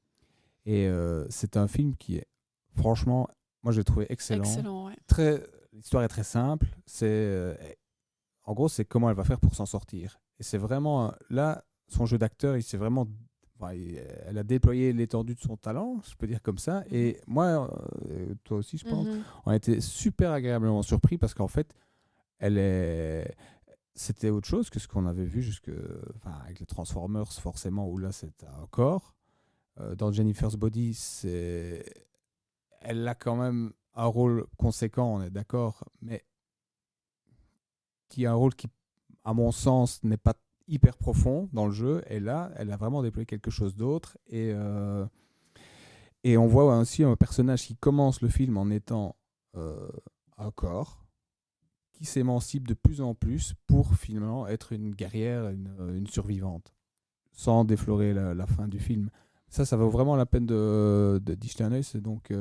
Et c'est un film qui est, franchement, moi, je l'ai trouvé excellent.
Excellent, ouais.
L'histoire est très simple. En gros, c'est comment elle va faire pour s'en sortir. Et c'est vraiment... Là, son jeu d'acteur, il s'est vraiment... Elle a déployé l'étendue de son talent, je peux dire comme ça. Et moi, toi aussi, je pense, on a été super agréablement surpris parce qu'en fait, c'était autre chose que ce qu'on avait vu avec les Transformers, forcément, où là, c'est un corps. Dans Jennifer's Body, elle a quand même un rôle conséquent, on est d'accord, mais qui est un rôle qui, à mon sens, n'est pas hyper profond dans le jeu, et là, elle a vraiment déployé quelque chose d'autre, et on voit aussi un personnage qui commence le film en étant un corps, qui s'émancipe de plus en plus pour finalement être une guerrière, une survivante, sans déflorer la fin du film. Ça vaut vraiment la peine d'y jeter un œil, c'est donc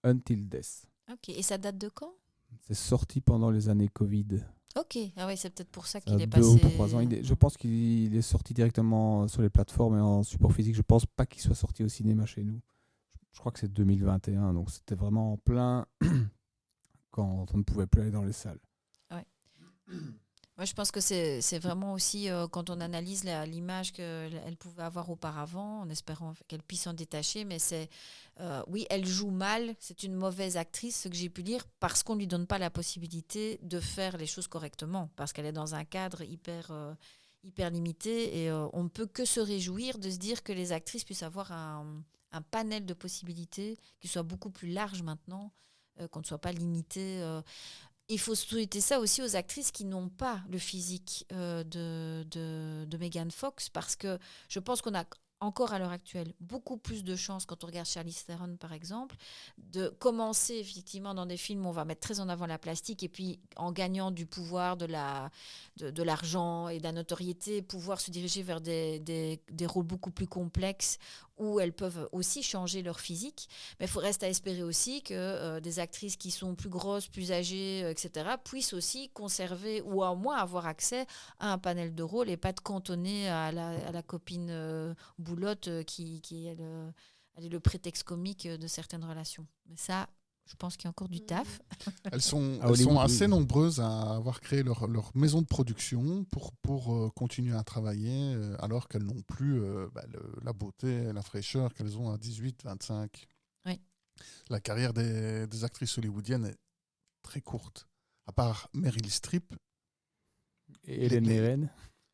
Until Death.
Ok, et ça date de quand?
C'est sorti pendant les années Covid.
Ok, ah oui, c'est peut-être pour ça qu'il est
2
passé...
ou 3 ans. Je pense qu'il est sorti directement sur les plateformes et en support physique. Je pense pas qu'il soit sorti au cinéma chez nous. Je crois que c'est 2021, donc c'était vraiment en plein quand on ne pouvait plus aller dans les salles.
Ouais. Moi, je pense que c'est vraiment aussi quand on analyse l'image qu'elle pouvait avoir auparavant, en espérant qu'elle puisse s'en détacher. Mais oui, elle joue mal. C'est une mauvaise actrice, ce que j'ai pu lire, parce qu'on ne lui donne pas la possibilité de faire les choses correctement, parce qu'elle est dans un cadre hyper limité. Et on ne peut que se réjouir de se dire que les actrices puissent avoir un panel de possibilités qui soit beaucoup plus large maintenant, qu'on ne soit pas limité. Il faut souhaiter ça aussi aux actrices qui n'ont pas le physique de Megan Fox, parce que je pense qu'on a encore à l'heure actuelle beaucoup plus de chances, quand on regarde Charlize Theron par exemple, de commencer effectivement dans des films où on va mettre très en avant la plastique, et puis en gagnant du pouvoir, de l'argent et de la notoriété, pouvoir se diriger vers des rôles beaucoup plus complexes où elles peuvent aussi changer leur physique. Mais il reste à espérer aussi que des actrices qui sont plus grosses, plus âgées, etc., puissent aussi conserver, ou au moins avoir accès à un panel de rôles, et pas être cantonnées à la copine boulotte qui elle est le prétexte comique de certaines relations. Mais ça, je pense qu'il y a encore du taf.
Elles sont
Hollywood,
assez
oui.
nombreuses à avoir créé leur maison de production pour continuer à travailler, alors qu'elles n'ont plus la beauté, la fraîcheur qu'elles ont à 18, 25.
Oui.
La carrière des actrices hollywoodiennes est très courte. À part Meryl Streep,
Et Hélène Mirren.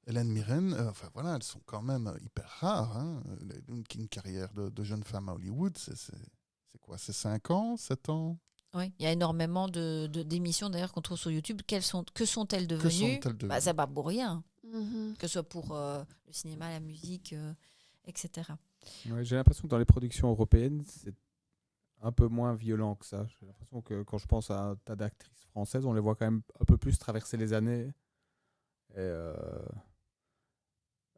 Hélène Mirren, voilà, elles sont quand même hyper rares. Hein. Une carrière de jeune femme à Hollywood, c'est quoi? C'est 5 ans, 7 ans?
Oui, il y a énormément d'émissions d'ailleurs qu'on trouve sur YouTube. Que sont-elles
Que
devenues?
sont-elles devenues?
Ça bat pour rien,
Mhm.
que ce soit pour le cinéma, la musique, etc.
Ouais, j'ai l'impression que dans les productions européennes, c'est un peu moins violent que ça. J'ai l'impression que quand je pense à un tas d'actrices françaises, on les voit quand même un peu plus traverser les années. Et,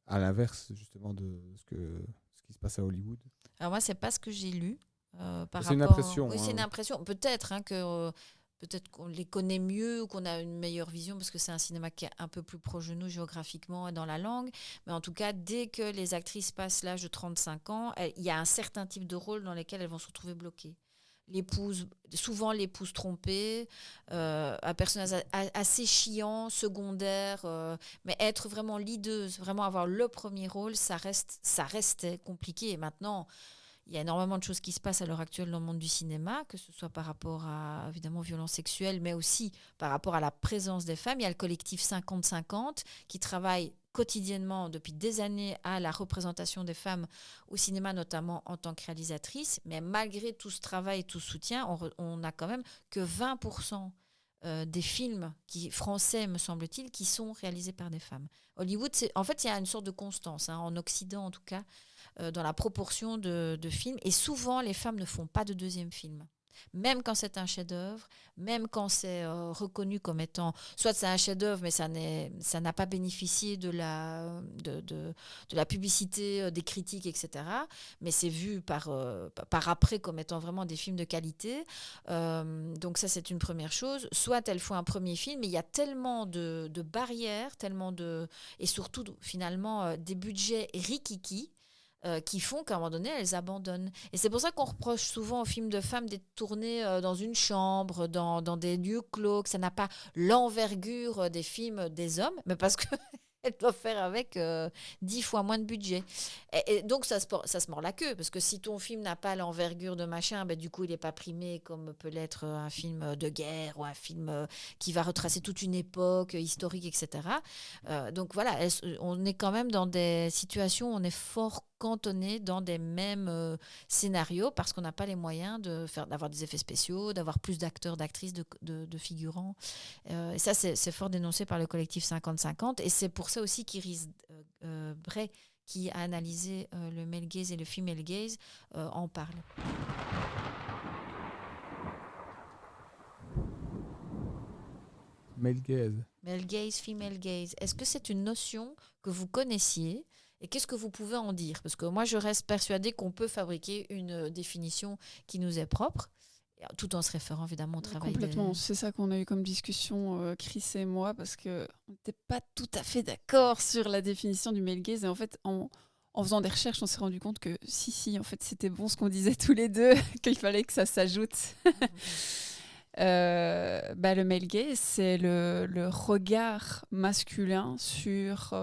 à l'inverse, justement, de ce qui se passe à Hollywood.
Alors moi, c'est pas ce que j'ai lu.
C'est une impression,
Oui,
hein.
c'est une impression. Peut-être peut-être qu'on les connaît mieux ou qu'on a une meilleure vision, parce que c'est un cinéma qui est un peu plus proche de nous géographiquement et dans la langue. Mais en tout cas, dès que les actrices passent l'âge de 35 ans, il y a un certain type de rôle dans lesquels elles vont se retrouver bloquées. Souvent l'épouse trompée, un personnage assez chiant, secondaire, mais être vraiment leaduse, vraiment avoir le premier rôle, ça restait compliqué. Et maintenant, il y a énormément de choses qui se passent à l'heure actuelle dans le monde du cinéma, que ce soit par rapport à, évidemment, violences sexuelles, mais aussi par rapport à la présence des femmes. Il y a le collectif 50-50 qui travaille quotidiennement depuis des années à la représentation des femmes au cinéma, notamment en tant que réalisatrice. Mais malgré tout ce travail, tout ce soutien, on n'a quand même que 20% des films français, me semble-t-il, qui sont réalisés par des femmes. Hollywood, en fait, il y a une sorte de constance, hein, en Occident en tout cas, dans la proportion de films. Et souvent, les femmes ne font pas de deuxième film. Même quand c'est un chef-d'œuvre, même quand c'est reconnu comme étant... Soit c'est un chef-d'œuvre, mais ça n'a pas bénéficié de la publicité, des critiques, etc. Mais c'est vu par après comme étant vraiment des films de qualité. Donc ça, c'est une première chose. Soit elles font un premier film, mais il y a tellement de barrières, et surtout, finalement, des budgets rikiki, qui font qu'à un moment donné, elles abandonnent. Et c'est pour ça qu'on reproche souvent aux films de femmes d'être tournés dans une chambre, dans des lieux clos, que ça n'a pas l'envergure des films des hommes, mais parce qu'elles doivent faire avec 10 fois moins de budget. Et donc, ça se mord la queue, parce que si ton film n'a pas l'envergure de machin, ben, du coup, il n'est pas primé comme peut l'être un film de guerre ou un film qui va retracer toute une époque historique, etc. Donc voilà, on est quand même dans des situations où on est fort cantonné dans des mêmes scénarios, parce qu'on n'a pas les moyens d'avoir des effets spéciaux, d'avoir plus d'acteurs, d'actrices, de figurants. Et ça, c'est fort dénoncé par le collectif 50-50. Et c'est pour ça aussi qu'Iris Bray, qui a analysé le male gaze et le female gaze, en parle.
Male gaze.
Male gaze, female gaze. Est-ce que c'est une notion que vous connaissiez? Et qu'est-ce que vous pouvez en dire? Parce que moi, je reste persuadée qu'on peut fabriquer une définition qui nous est propre, tout en se référant évidemment au travail.
Complètement. C'est ça qu'on a eu comme discussion, Chris et moi, parce qu'on n'était pas tout à fait d'accord sur la définition du male gaze. Et en fait, en faisant des recherches, on s'est rendu compte que si, en fait, c'était bon ce qu'on disait tous les deux, qu'il fallait que ça s'ajoute. le male gaze, c'est le regard masculin sur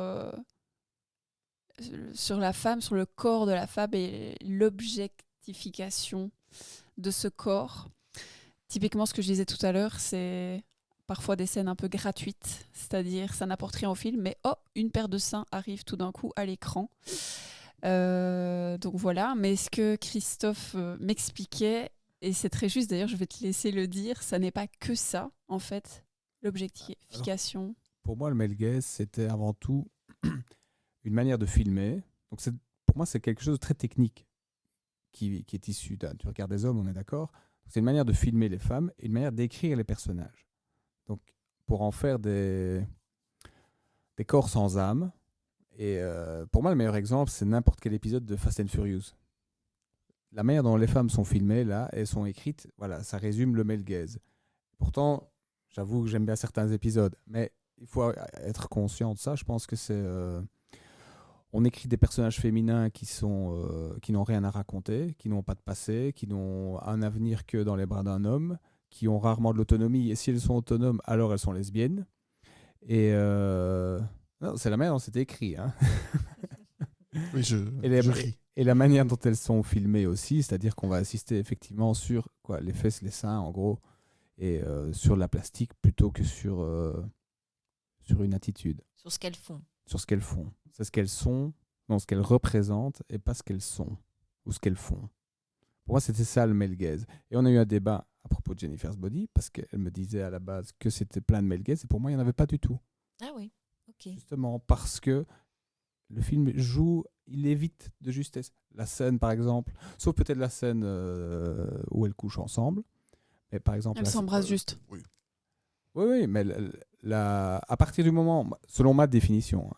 la femme, sur le corps de la femme et l'objectification de ce corps. Typiquement, ce que je disais tout à l'heure, c'est parfois des scènes un peu gratuites, c'est-à-dire ça n'apporte rien au film, mais une paire de seins arrive tout d'un coup à l'écran. Donc voilà, mais ce que Christophe m'expliquait, et c'est très juste d'ailleurs, je vais te laisser le dire, ça n'est pas que ça, en fait, l'objectification.
Alors, pour moi, le male gaze, c'était avant tout une manière de filmer. Donc pour moi, c'est quelque chose de très technique qui est issu du regard des hommes, on est d'accord. C'est une manière de filmer les femmes et une manière d'écrire les personnages. Donc, pour en faire des corps sans âme. Et pour moi, le meilleur exemple, c'est n'importe quel épisode de Fast and Furious. La manière dont les femmes sont filmées, là, elles sont écrites, voilà, ça résume le male gaze. Pourtant, j'avoue que j'aime bien certains épisodes, mais il faut être conscient de ça. Je pense que c'est... on écrit des personnages féminins qui n'ont rien à raconter, qui n'ont pas de passé, qui n'ont un avenir que dans les bras d'un homme, qui ont rarement de l'autonomie, et si elles sont autonomes, alors elles sont lesbiennes. Et non, c'est la manière dont c'est écrit. Hein.
Oui, je ris.
Et la manière dont elles sont filmées aussi, c'est-à-dire qu'on va assister effectivement sur les fesses, les seins, en gros, et sur la plastique plutôt que sur une attitude.
Sur ce qu'elles font.
Sur ce qu'elles font. C'est ce qu'elles sont, non, ce qu'elles représentent, et pas ce qu'elles sont, ou ce qu'elles font. Pour moi, c'était ça le male gaze. Et on a eu un débat à propos de Jennifer's Body, parce qu'elle me disait à la base que c'était plein de male gaze, et pour moi, il n'y en avait pas du tout.
Ah oui, ok.
Justement, parce que le film il évite de justesse. La scène, par exemple, sauf peut-être la scène où elles couchent ensemble, mais par exemple...
Elles s'embrassent juste.
Oui, mais à partir du moment, selon ma définition,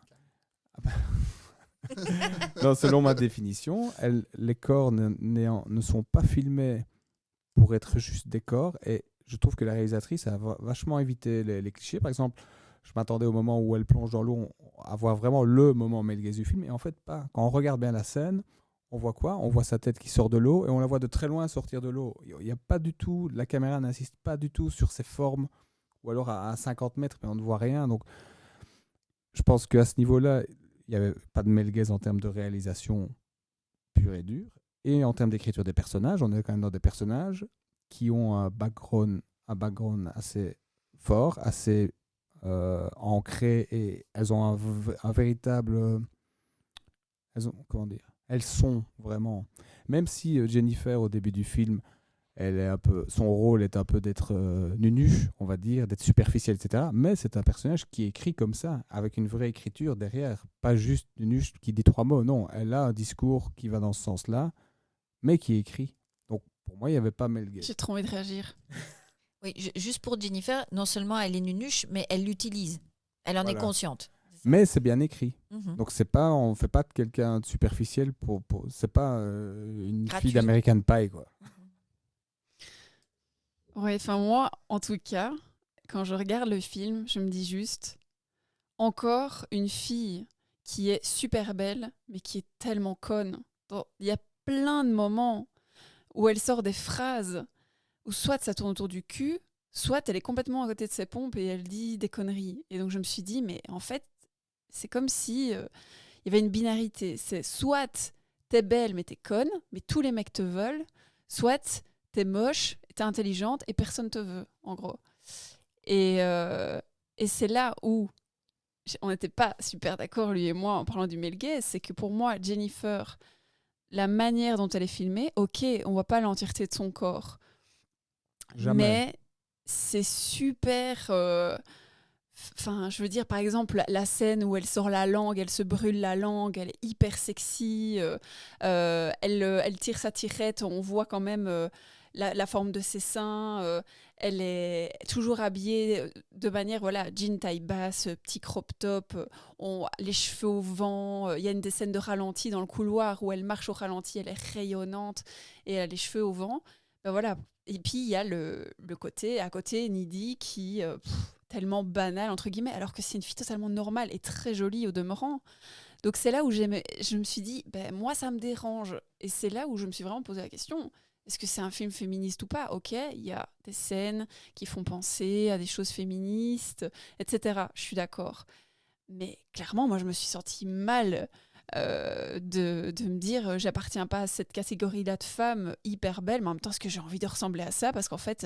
non, selon ma définition, les corps ne sont pas filmés pour être juste des corps, et je trouve que la réalisatrice a vachement évité les clichés. Par exemple, je m'attendais au moment où elle plonge dans l'eau à voir vraiment le moment male gaze du film, et en fait pas. Quand on regarde bien la scène, on voit quoi ? On voit sa tête qui sort de l'eau, et on la voit de très loin sortir de l'eau. Il y a pas du tout, la caméra n'insiste pas du tout sur ses formes, ou alors à 50 mètres, mais on ne voit rien. Donc, je pense qu'à ce niveau-là, il n'y avait pas de male gaze en termes de réalisation pure et dure. Et en termes d'écriture des personnages, on est quand même dans des personnages qui ont un background assez fort, assez ancré, et elles ont un véritable... Elles sont vraiment... Même si Jennifer, au début du film, son rôle est un peu d'être nunuche, on va dire, d'être superficielle, etc. Mais c'est un personnage qui est écrit comme ça, avec une vraie écriture derrière. Pas juste nunuche qui dit 3 mots. Non, elle a un discours qui va dans ce sens-là, mais qui est écrit. Donc, pour moi, il n'y avait pas male gaze.
J'ai trop envie de réagir.
Oui, juste pour Jennifer, non seulement elle est nunuche, mais elle l'utilise. Elle en est consciente.
Mais c'est bien écrit.
Mm-hmm.
Donc, on ne fait pas de quelqu'un de superficiel c'est pas une
gratuit.
Fille d'American Pie, quoi.
Ouais, enfin moi, en tout cas, quand je regarde le film, je me dis juste, encore une fille qui est super belle, mais qui est tellement conne. Il y a plein de moments où elle sort des phrases où soit ça tourne autour du cul, soit elle est complètement à côté de ses pompes et elle dit des conneries. Et donc je me suis dit, mais en fait, c'est comme si il y avait une binarité. C'est soit t'es belle mais t'es conne, mais tous les mecs te veulent, soit t'es moche, t'es intelligente et personne te veut, en gros. Et c'est là où on n'était pas super d'accord, lui et moi, en parlant du male gaze, c'est que pour moi, Jennifer, la manière dont elle est filmée, ok, on voit pas l'entièreté de son corps.
Jamais.
Mais c'est super... je veux dire, par exemple, la scène où elle sort la langue, elle se brûle la langue, elle est hyper sexy, elle tire sa tirette, on voit quand même la forme de ses seins, elle est toujours habillée de manière, jean taille basse, petit crop top, les cheveux au vent, il y a une des scènes de ralenti dans le couloir où elle marche au ralenti, elle est rayonnante et elle a les cheveux au vent. Ben voilà. Et puis il y a le côté, à côté, Needy qui... tellement banal, entre guillemets, alors que c'est une fille totalement normale et très jolie au demeurant. Donc c'est là où je me suis dit, moi ça me dérange. Et c'est là où je me suis vraiment posé la question, est-ce que c'est un film féministe ou pas? Ok, il y a des scènes qui font penser à des choses féministes, etc. Je suis d'accord. Mais clairement, moi, je me suis sentie mal de me dire j'appartiens pas à cette catégorie-là de femmes hyper belles, mais en même temps, est-ce que j'ai envie de ressembler à ça? Parce qu'en fait,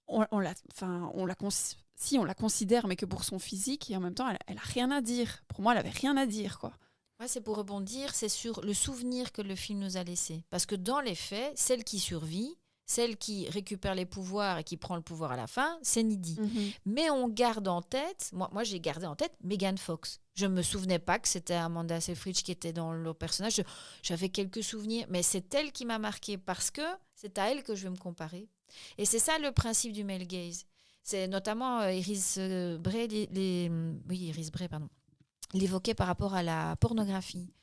on la considère, mais que pour son physique, et en même temps, elle a rien à dire. Pour moi, elle avait rien à dire, quoi.
Ouais, c'est pour rebondir, c'est sur le souvenir que le film nous a laissé. Parce que dans les faits, celle qui survit, celle qui récupère les pouvoirs et qui prend le pouvoir à la fin, c'est Needy. Mais on garde en tête, moi j'ai gardé en tête Megan Fox. Je ne me souvenais pas que c'était Amanda Seyfried qui était dans le personnage. J'avais quelques souvenirs, mais c'est elle qui m'a marquée parce que c'est à elle que je vais me comparer. Et c'est ça le principe du male gaze. C'est notamment Iris Bray, Iris Bray, pardon, l'évoquait par rapport à la pornographie.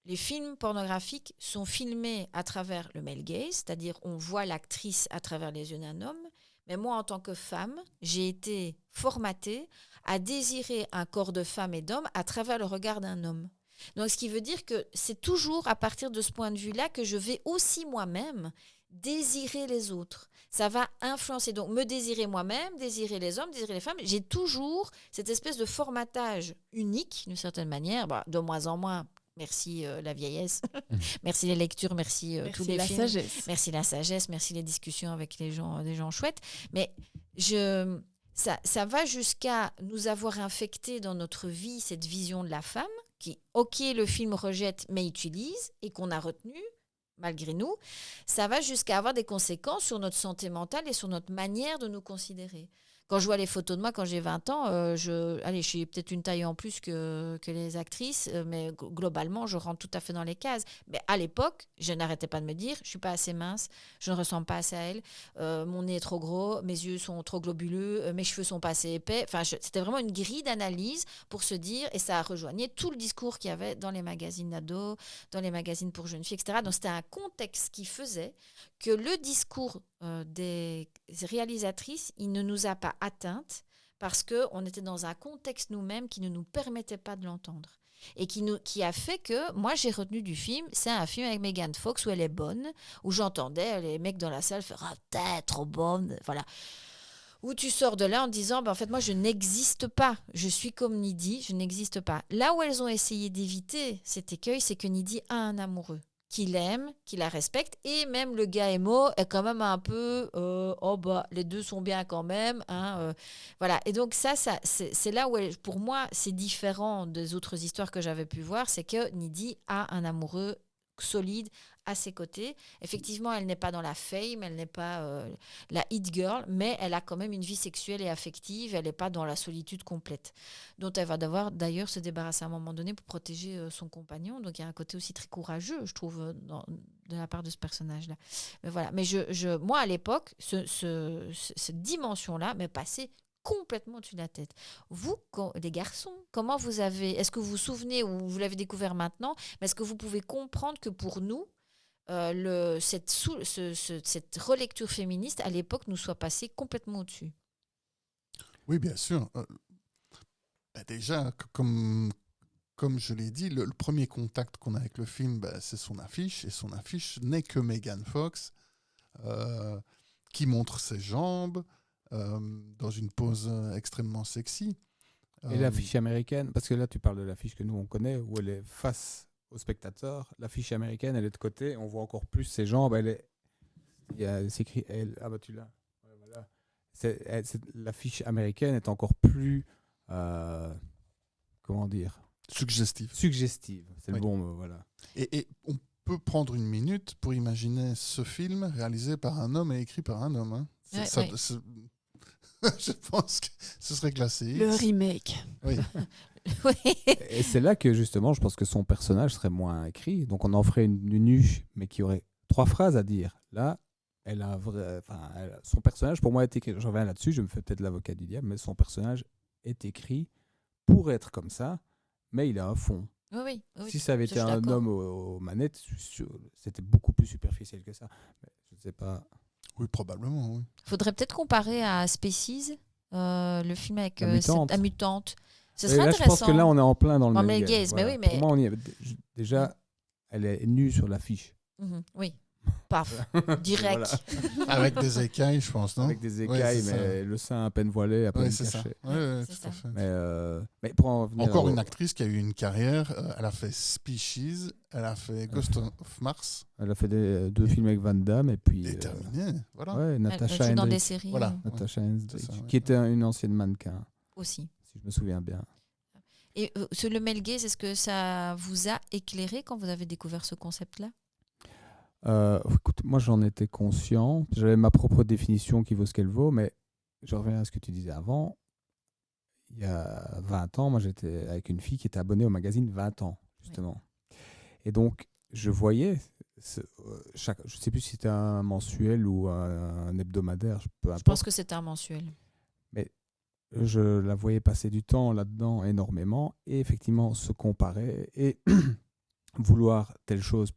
Les films pornographiques sont filmés à travers le male gaze, c'est-à-dire on voit l'actrice à travers les yeux d'un homme. Mais moi, en tant que femme, j'ai été formatée à désirer un corps de femme et d'homme à travers le regard d'un homme. Donc, ce qui veut dire que c'est toujours à partir de ce point de vue-là que je vais aussi moi-même désirer les autres. Ça va influencer. Donc, me désirer moi-même, désirer les hommes, désirer les femmes. J'ai toujours cette espèce de formatage unique, d'une certaine manière, de moins en moins. Merci la vieillesse, merci les lectures, merci tous les films.
Sagesse.
Merci la sagesse, merci les discussions avec des gens chouettes. Mais ça va jusqu'à nous avoir infecté dans notre vie cette vision de la femme qui, ok, le film rejette, mais utilise et qu'on a retenu malgré nous. Ça va jusqu'à avoir des conséquences sur notre santé mentale et sur notre manière de nous considérer. Quand je vois les photos de moi quand j'ai 20 ans, je suis peut-être une taille en plus que les actrices, mais globalement, je rentre tout à fait dans les cases. Mais à l'époque, je n'arrêtais pas de me dire, je ne suis pas assez mince, je ne ressemble pas assez à elle, mon nez est trop gros, mes yeux sont trop globuleux, mes cheveux sont pas assez épais. Enfin, c'était vraiment une grille d'analyse pour se dire, et ça a rejoigné tout le discours qu'il y avait dans les magazines d'ados, dans les magazines pour jeunes filles, etc. Donc, c'était un contexte qui faisait que le discours des réalisatrices, il ne nous a pas atteintes parce qu'on était dans un contexte nous-mêmes qui ne nous permettait pas de l'entendre. Et qui a fait que, moi j'ai retenu du film, c'est un film avec Megan Fox où elle est bonne, où j'entendais les mecs dans la salle faire « Ah, t'es trop bonne », voilà. Où tu sors de là en disant en fait moi je n'existe pas, je suis comme Needy, je n'existe pas. Là où elles ont essayé d'éviter cet écueil, c'est que Needy a un amoureux qui l'aime, qui la respecte, et même le gars émo est quand même un peu les deux sont bien quand même, voilà. Et donc ça c'est là où pour moi c'est différent des autres histoires que j'avais pu voir, c'est que Needy a un amoureux solide à ses côtés. Effectivement, elle n'est pas dans la fame, elle n'est pas la hit girl, mais elle a quand même une vie sexuelle et affective, elle n'est pas dans la solitude complète, dont elle va devoir d'ailleurs se débarrasser à un moment donné pour protéger son compagnon. Donc il y a un côté aussi très courageux, je trouve, de la part de ce personnage-là. Mais voilà. Mais moi, à l'époque, cette dimension-là m'est passée complètement au-dessus de la tête. Vous, les garçons, comment vous avez... Est-ce que vous vous souvenez, ou vous l'avez découvert maintenant, mais est-ce que vous pouvez comprendre que pour nous, cette relecture féministe, à l'époque, nous soit passée complètement au-dessus?
Oui, bien sûr. Déjà, comme je l'ai dit, le premier contact qu'on a avec le film, c'est son affiche, et son affiche n'est que Megan Fox, qui montre ses jambes, dans une pose extrêmement sexy.
Et l'affiche américaine, parce que là tu parles de l'affiche que nous on connaît, où elle est face au spectateur. L'affiche américaine, elle est de côté, on voit encore plus ses jambes. C'est écrit elle. Ah bah tu l'as. Ouais, voilà. L'affiche américaine est encore plus, comment dire,
suggestive.
C'est le bon mot, voilà.
Et on peut prendre une minute pour imaginer ce film réalisé par un homme et écrit par un homme. Hein. Je pense que ce serait classé X.
Le remake.
Oui.
Oui.
Et c'est là que justement, je pense que son personnage serait moins écrit. Donc on en ferait une nuche, mais qui aurait 3 phrases à dire. Là, son personnage, pour moi, est écrit. Je reviens là-dessus, je me fais peut-être l'avocat du diable, mais son personnage est écrit pour être comme ça, mais il a un fond.
Oui,
si ça avait été un homme aux manettes, c'était beaucoup plus superficiel que ça. Mais je ne sais pas.
Oui, probablement, oui.
Faudrait peut-être comparer à Species, le film avec la mutante. Ce serait
là,
intéressant.
Je pense que là, on est en plein dans le
gaze.
Voilà.
Mais oui, mais...
Pour moi, déjà, elle est nue sur l'affiche.
Oui. Paf, direct.
Avec des écailles, je pense, non?
Avec des
Ouais,
écailles,
c'est
mais le sein à peine voilé, à peine
Oui, c'est ça.
caché.
Ouais,
C'est
tout à
ça.
fait.
Mais pour en revenir
Encore
au-
une actrice qui a eu une carrière. Elle a fait Species, elle a fait Ghost of Mars.
Elle a fait 2 films avec Van Damme et puis
Et terminé. Voilà.
ouais,
Elle
Natasha
joue dans des
Hendricks.
séries
Voilà.
Natasha Hendricks,
C'est ça, ouais.
qui était une ancienne mannequin,
aussi.
si je me souviens bien.
Et sur le male gaze, est-ce que ça vous a éclairé quand vous avez découvert ce concept-là?
Écoute, moi j'en étais conscient, j'avais ma propre définition qui vaut ce qu'elle vaut, mais je reviens à ce que tu disais avant. Il y a 20 ans, moi j'étais avec une fille qui était abonnée au magazine 20 ans, justement. Et donc, je voyais, je ne sais plus si c'était un mensuel ou un hebdomadaire, peu
Je pense
importe.
que c'était un mensuel.
Je la voyais passer du temps là-dedans énormément et effectivement se comparer et vouloir telle chose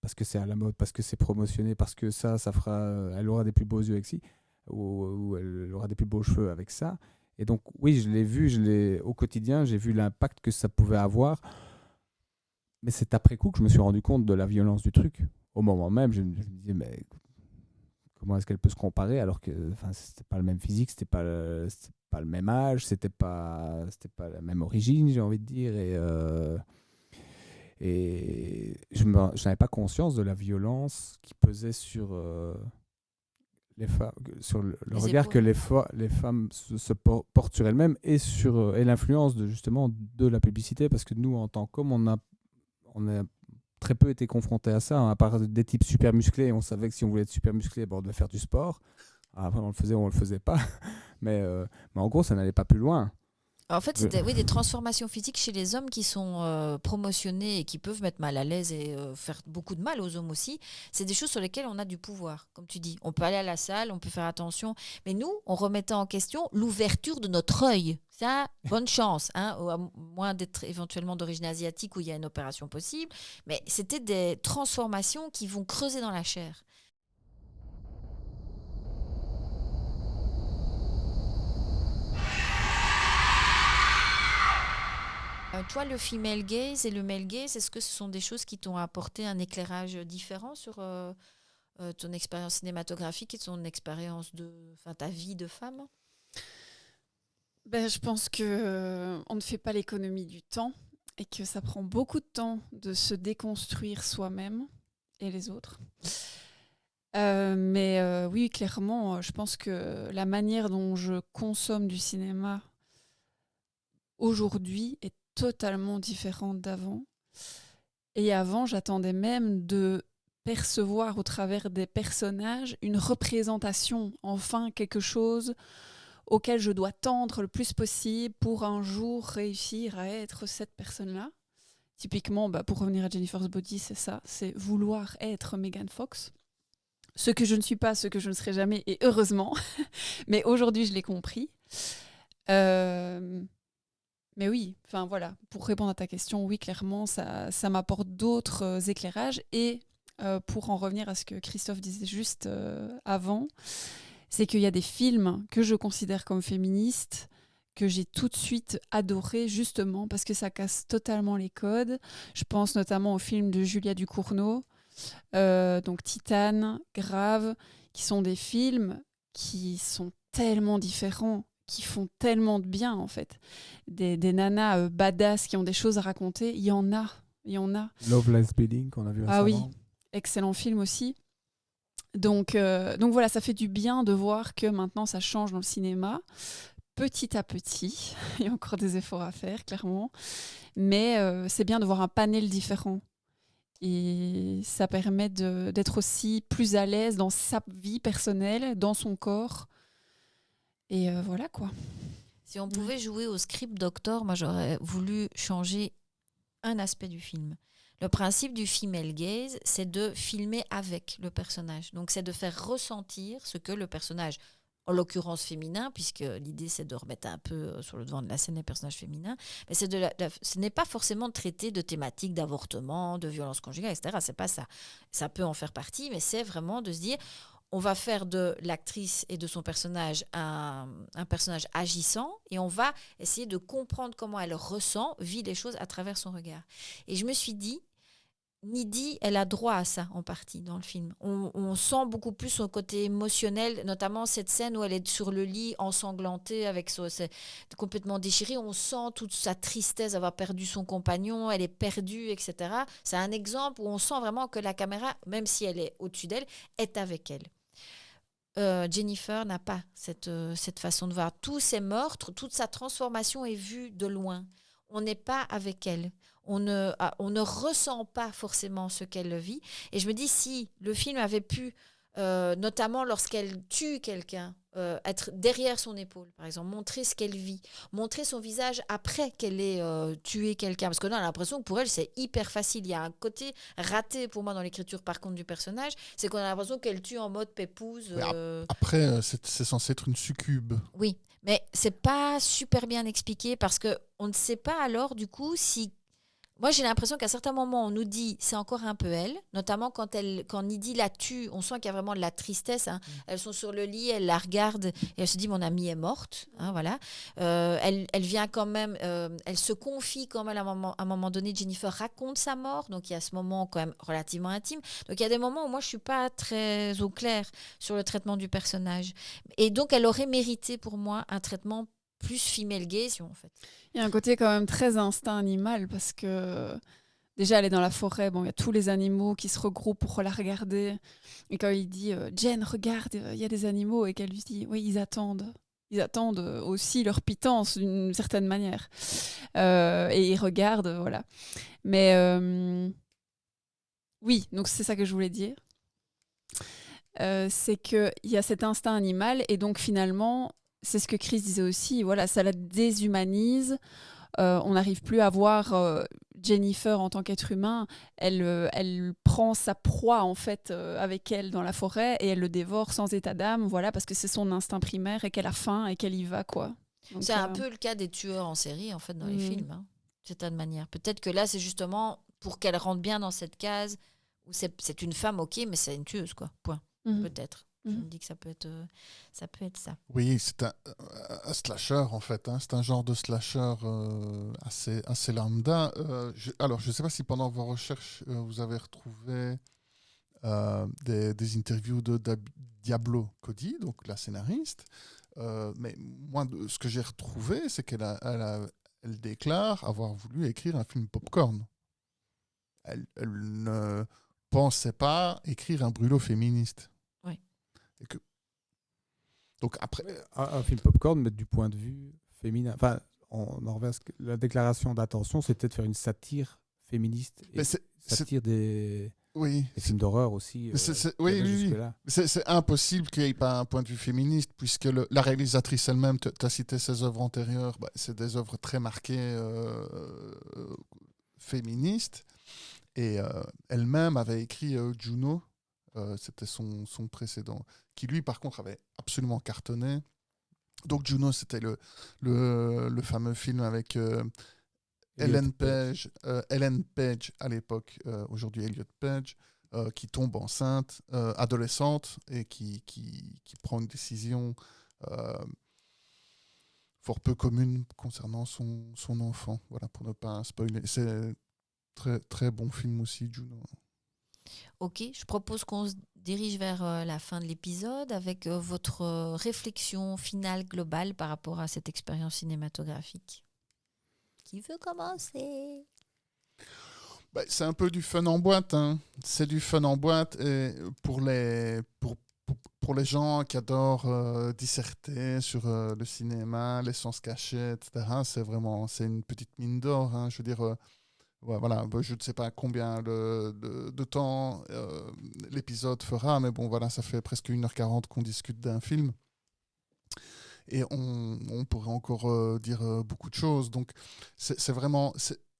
parce que c'est à la mode, parce que c'est promotionné, parce que ça fera, elle aura des plus beaux yeux avec ci, ou elle aura des plus beaux cheveux avec ça. Et donc, oui, je l'ai vu, au quotidien, j'ai vu l'impact que ça pouvait avoir. Mais c'est après coup que je me suis rendu compte de la violence du truc. Au moment même, je me disais, mais comment est-ce qu'elle peut se comparer alors que c'était pas le même physique, c'était pas le même âge, c'était pas la même origine, j'ai envie de dire. Et je n'avais pas conscience de la violence qui pesait sur les femmes, sur le
Les
regard
épaules.
que les femmes se portent sur elles-mêmes et sur et l'influence justement de la publicité, parce que nous, en tant qu'hommes, on a très peu été confrontés à ça, hein, à part des types super musclés. On savait que si on voulait être super musclé, on devait faire du sport. Après, on le faisait ou on le faisait pas. Mais en gros, ça n'allait pas plus loin.
En fait, c'était des transformations physiques chez les hommes qui sont promotionnées et qui peuvent mettre mal à l'aise et faire beaucoup de mal aux hommes aussi. C'est des choses sur lesquelles on a du pouvoir, comme tu dis. On peut aller à la salle, on peut faire attention. Mais nous, on remettait en question l'ouverture de notre œil. Ça, bonne chance, hein, à moins d'être éventuellement d'origine asiatique où il y a une opération possible. Mais c'était des transformations qui vont creuser dans la chair. Toi, le female gaze et le male gaze, est-ce que ce sont des choses qui t'ont apporté un éclairage différent sur ton expérience cinématographique et ton expérience ta vie de femme?
Je pense que on ne fait pas l'économie du temps et que ça prend beaucoup de temps de se déconstruire soi-même et les autres. Oui, clairement, je pense que la manière dont je consomme du cinéma aujourd'hui est totalement différente d'avant. Et avant, j'attendais même de percevoir au travers des personnages une représentation, enfin quelque chose auquel je dois tendre le plus possible pour un jour réussir à être cette personne-là. Typiquement, pour revenir à Jennifer's Body, c'est ça, c'est vouloir être Megan Fox. Ce que je ne suis pas, ce que je ne serai jamais, et heureusement. Mais aujourd'hui, je l'ai compris. Mais oui, voilà, pour répondre à ta question, oui, clairement, ça m'apporte d'autres éclairages. Et pour en revenir à ce que Christophe disait juste avant, c'est qu'il y a des films que je considère comme féministes, que j'ai tout de suite adoré, justement, parce que ça casse totalement les codes. Je pense notamment au film de Julia Ducournau, donc Titane, Grave, qui sont des films qui sont tellement différents, qui font tellement de bien, en fait. Des nanas badass qui ont des choses à raconter, il y en a.
Loveless Bleeding, qu'on a vu récemment.
Ah oui, excellent film aussi. Donc voilà, ça fait du bien de voir que maintenant ça change dans le cinéma, petit à petit. Il y a encore des efforts à faire, clairement. Mais c'est bien de voir un panel différent. Et ça permet d'être aussi plus à l'aise dans sa vie personnelle, dans son corps. Et voilà quoi.
Si on pouvait jouer au script doctor, moi j'aurais voulu changer un aspect du film. Le principe du female gaze, c'est de filmer avec le personnage. Donc c'est de faire ressentir ce que le personnage, en l'occurrence féminin, puisque l'idée c'est de remettre un peu sur le devant de la scène les personnages féminins, mais ce n'est pas forcément de traiter de thématiques d'avortement, de violence conjugale, etc. C'est pas ça. Ça peut en faire partie, mais c'est vraiment de se dire, on va faire de l'actrice et de son personnage un personnage agissant et on va essayer de comprendre comment elle ressent, vit les choses à travers son regard. Et je me suis dit, Nidhi, elle a droit à ça en partie dans le film. On sent beaucoup plus son côté émotionnel, notamment cette scène où elle est sur le lit ensanglantée, c'est complètement déchirée. On sent toute sa tristesse d'avoir perdu son compagnon, elle est perdue, etc. C'est un exemple où on sent vraiment que la caméra, même si elle est au-dessus d'elle, est avec elle. Jennifer n'a pas cette façon de voir. Tous ses meurtres, toute sa transformation est vue de loin. On n'est pas avec elle. On ne ressent pas forcément ce qu'elle vit. Et je me dis, si le film avait pu, notamment lorsqu'elle tue quelqu'un, être derrière son épaule, par exemple, montrer ce qu'elle vit, montrer son visage après qu'elle ait tué quelqu'un. Parce que là, on a l'impression que pour elle, c'est hyper facile. Il y a un côté raté pour moi dans l'écriture, par contre, du personnage. C'est qu'on a l'impression qu'elle tue en mode pépouze.
Après, c'est censé être une succube.
Oui, mais c'est pas super bien expliqué parce qu'on ne sait pas alors, du coup, si. Moi, j'ai l'impression qu'à certains moments, on nous dit c'est encore un peu elle, notamment quand Nidhi la tue, on sent qu'il y a vraiment de la tristesse. Hein. Elles sont sur le lit, elle la regarde et elle se dit mon amie est morte. Hein, voilà. Elle vient quand même, elle se confie quand même à un moment donné. Jennifer raconte sa mort, donc il y a ce moment quand même relativement intime. Donc il y a des moments où moi je suis pas très au clair sur le traitement du personnage, et donc elle aurait mérité pour moi un traitement plus female gaze en fait.
Il y a un côté quand même très instinct animal parce que déjà elle est dans la forêt, bon il y a tous les animaux qui se regroupent pour la regarder et quand il dit Jen regarde il y a des animaux et qu'elle lui dit oui ils attendent aussi leur pitance d'une certaine manière et ils regardent voilà mais oui donc c'est ça que je voulais dire c'est qu'il y a cet instinct animal et donc finalement c'est ce que Chris disait aussi, voilà, ça la déshumanise. On n'arrive plus à voir Jennifer en tant qu'être humain. Elle prend sa proie en fait avec elle dans la forêt et elle le dévore sans état d'âme, voilà, parce que c'est son instinct primaire et qu'elle a faim et qu'elle y va, quoi. Donc,
c'est un peu le cas des tueurs en série en fait dans les films, hein, de certaine manière. Peut-être que là c'est justement pour qu'elle rentre bien dans cette case où c'est une femme, ok, mais c'est une tueuse, quoi. Point. Peut-être. Je me dis que ça peut être ça.
Oui, c'est un slasher en fait. Hein. C'est un genre de slasher assez lambda. Alors, je ne sais pas si pendant vos recherches, vous avez retrouvé des interviews de Diablo Cody, donc la scénariste. Mais moi, ce que j'ai retrouvé, c'est qu'elle déclare avoir voulu écrire un film popcorn. Elle ne pensait pas écrire un brûlot féministe.
Oui.
Et que... Donc après...
Un film popcorn, mais du point de vue féminin. Enfin, on en revient la déclaration d'intention, c'était de faire une satire féministe. Et satire des films d'horreur aussi.
Oui. C'est impossible qu'il n'y ait pas un point de vue féministe, puisque la réalisatrice elle-même, tu as cité ses œuvres antérieures, c'est des œuvres très marquées féministes. Et elle-même avait écrit Juno, c'était son précédent, qui lui par contre avait absolument cartonné. Donc Juno, c'était le fameux film avec Ellen Page à l'époque, aujourd'hui Elliot Page, qui tombe enceinte, adolescente, et qui prend une décision fort peu commune concernant son enfant. Voilà, pour ne pas spoiler. C'est très, très bon film aussi, Juno.
Ok, je propose qu'on se dirige vers la fin de l'épisode avec votre réflexion finale globale par rapport à cette expérience cinématographique. Qui veut commencer ?
C'est un peu du fun en boîte. Hein. C'est du fun en boîte. Et pour les gens qui adorent disserter sur le cinéma, les sens cachés, etc., c'est une petite mine d'or. Hein. Je veux dire... voilà, je ne sais pas combien de temps l'épisode fera, mais bon, voilà, ça fait presque 1h40 qu'on discute d'un film. Et on pourrait encore dire beaucoup de choses. Donc, c'est vraiment...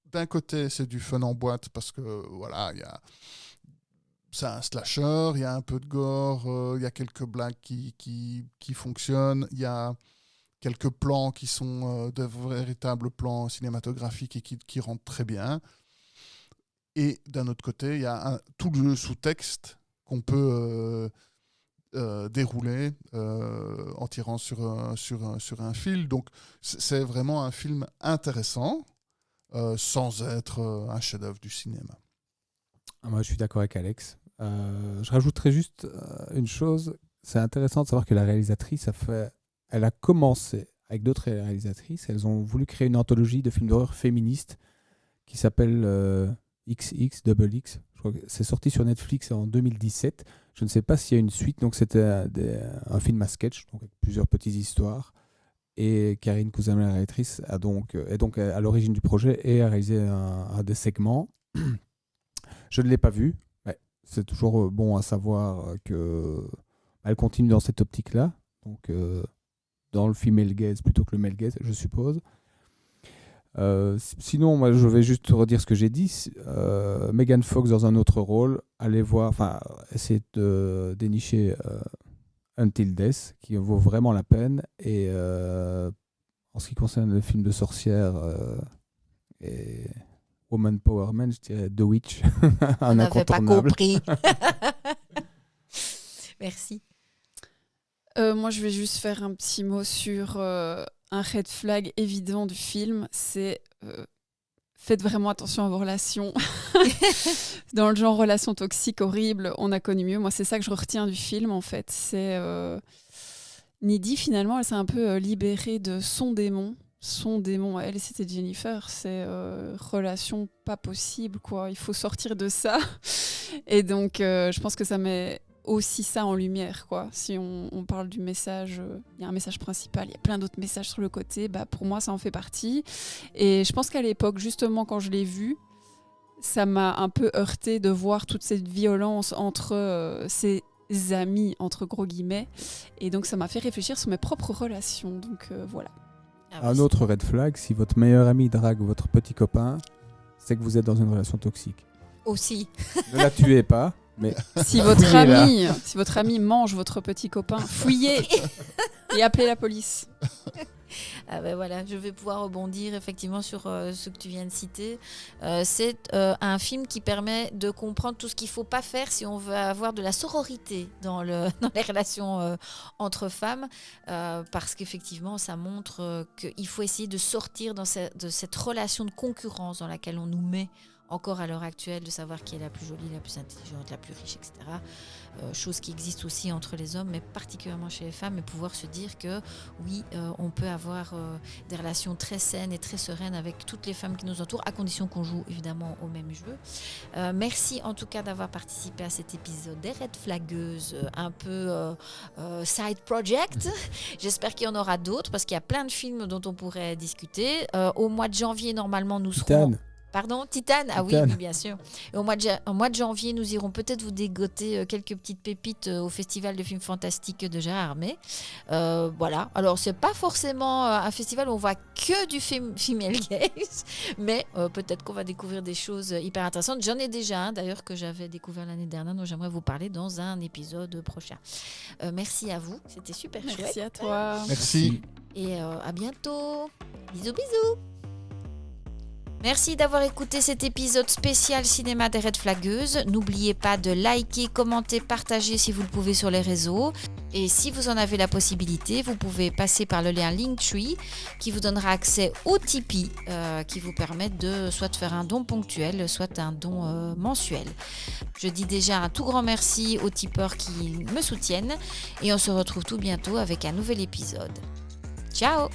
d'un côté, c'est du fun en boîte parce que, voilà, c'est un slasher, il y a un peu de gore, il y a quelques blagues qui fonctionnent, il y a quelques plans qui sont de véritables plans cinématographiques et qui rentrent très bien. Et d'un autre côté, il y a tout le sous-texte qu'on peut dérouler en tirant sur un fil. Donc, c'est vraiment un film intéressant, sans être un chef-d'œuvre du cinéma.
Moi, je suis d'accord avec Alex. Je rajouterais juste une chose. C'est intéressant de savoir que la réalisatrice elle a commencé avec d'autres réalisatrices. Elles ont voulu créer une anthologie de films d'horreur féministes qui s'appelle XXXX. Je crois que c'est sorti sur Netflix en 2017. Je ne sais pas s'il y a une suite. Donc c'était un film à sketch, donc avec plusieurs petites histoires. Et Karine Cousin, la réalisatrice, est donc à l'origine du projet et a réalisé un des segments. Je ne l'ai pas vu. Ouais, c'est toujours bon à savoir qu'elle continue dans cette optique-là. Donc dans le female gaze plutôt que le male gaze, je suppose. Sinon, moi, je vais juste redire ce que j'ai dit. Megan Fox dans un autre rôle, allez voir, essayer de dénicher Until Death, qui vaut vraiment la peine. Et en ce qui concerne le film de sorcière et Woman Power Man, je dirais The Witch, un
On n'avait pas
incontournable.
compris. Merci.
Moi, je vais juste faire un petit mot sur un red flag évident du film. C'est faites vraiment attention à vos relations. Dans le genre relation toxique, horrible, on a connu mieux. Moi, c'est ça que je retiens du film, en fait. C'est Needy, finalement, elle s'est un peu libérée de son démon. Son démon, elle, c'était Jennifer. C'est relation pas possible, quoi. Il faut sortir de ça. Et donc, je pense que ça met aussi ça en lumière, quoi. Si on parle du message, il y a un message principal, il y a plein d'autres messages sur le côté, pour moi ça en fait partie. Et je pense qu'à l'époque, justement quand je l'ai vu, ça m'a un peu heurté de voir toute cette violence entre ses amis, entre gros guillemets, et donc ça m'a fait réfléchir sur mes propres relations, donc voilà.
Un autre red flag, si votre meilleur ami drague votre petit copain, c'est que vous êtes dans une relation toxique.
Aussi.
Ne la tuez pas. Mais
si votre ami mange votre petit copain, fouillez et appelez la police.
Voilà, je vais pouvoir rebondir effectivement sur ce que tu viens de citer. C'est un film qui permet de comprendre tout ce qu'il ne faut pas faire si on veut avoir de la sororité dans les relations entre femmes, parce qu'effectivement ça montre qu'il faut essayer de sortir de cette relation de concurrence dans laquelle on nous met encore à l'heure actuelle, de savoir qui est la plus jolie, la plus intelligente, la plus riche, etc. Chose qui existe aussi entre les hommes, mais particulièrement chez les femmes, et pouvoir se dire que oui, on peut avoir des relations très saines et très sereines avec toutes les femmes qui nous entourent, à condition qu'on joue évidemment au même jeu. Merci en tout cas d'avoir participé à cet épisode des Red Flagueuses, un peu side project. J'espère qu'il y en aura d'autres, parce qu'il y a plein de films dont on pourrait discuter. Au mois de janvier, normalement, nous serons... Pardon, Titane. Ah oui, bien sûr. Et au mois de janvier, nous irons peut-être vous dégoter quelques petites pépites au Festival de films fantastiques de Gérard Armé. Voilà. Alors, c'est pas forcément un festival où on voit que du female gaze, mais peut-être qu'on va découvrir des choses hyper intéressantes. J'en ai déjà un, d'ailleurs, que j'avais découvert l'année dernière, dont j'aimerais vous parler dans un épisode prochain. Merci à vous. C'était super chouette.
Merci à toi.
Merci.
Et à bientôt. Bisous, bisous. Merci d'avoir écouté cet épisode spécial cinéma des Red Flagueuses. N'oubliez pas de liker, commenter, partager si vous le pouvez sur les réseaux. Et si vous en avez la possibilité, vous pouvez passer par le lien Linktree qui vous donnera accès au Tipeee qui vous permet de soit faire un don ponctuel, soit un don mensuel. Je dis déjà un tout grand merci aux tipeurs qui me soutiennent et on se retrouve tout bientôt avec un nouvel épisode. Ciao!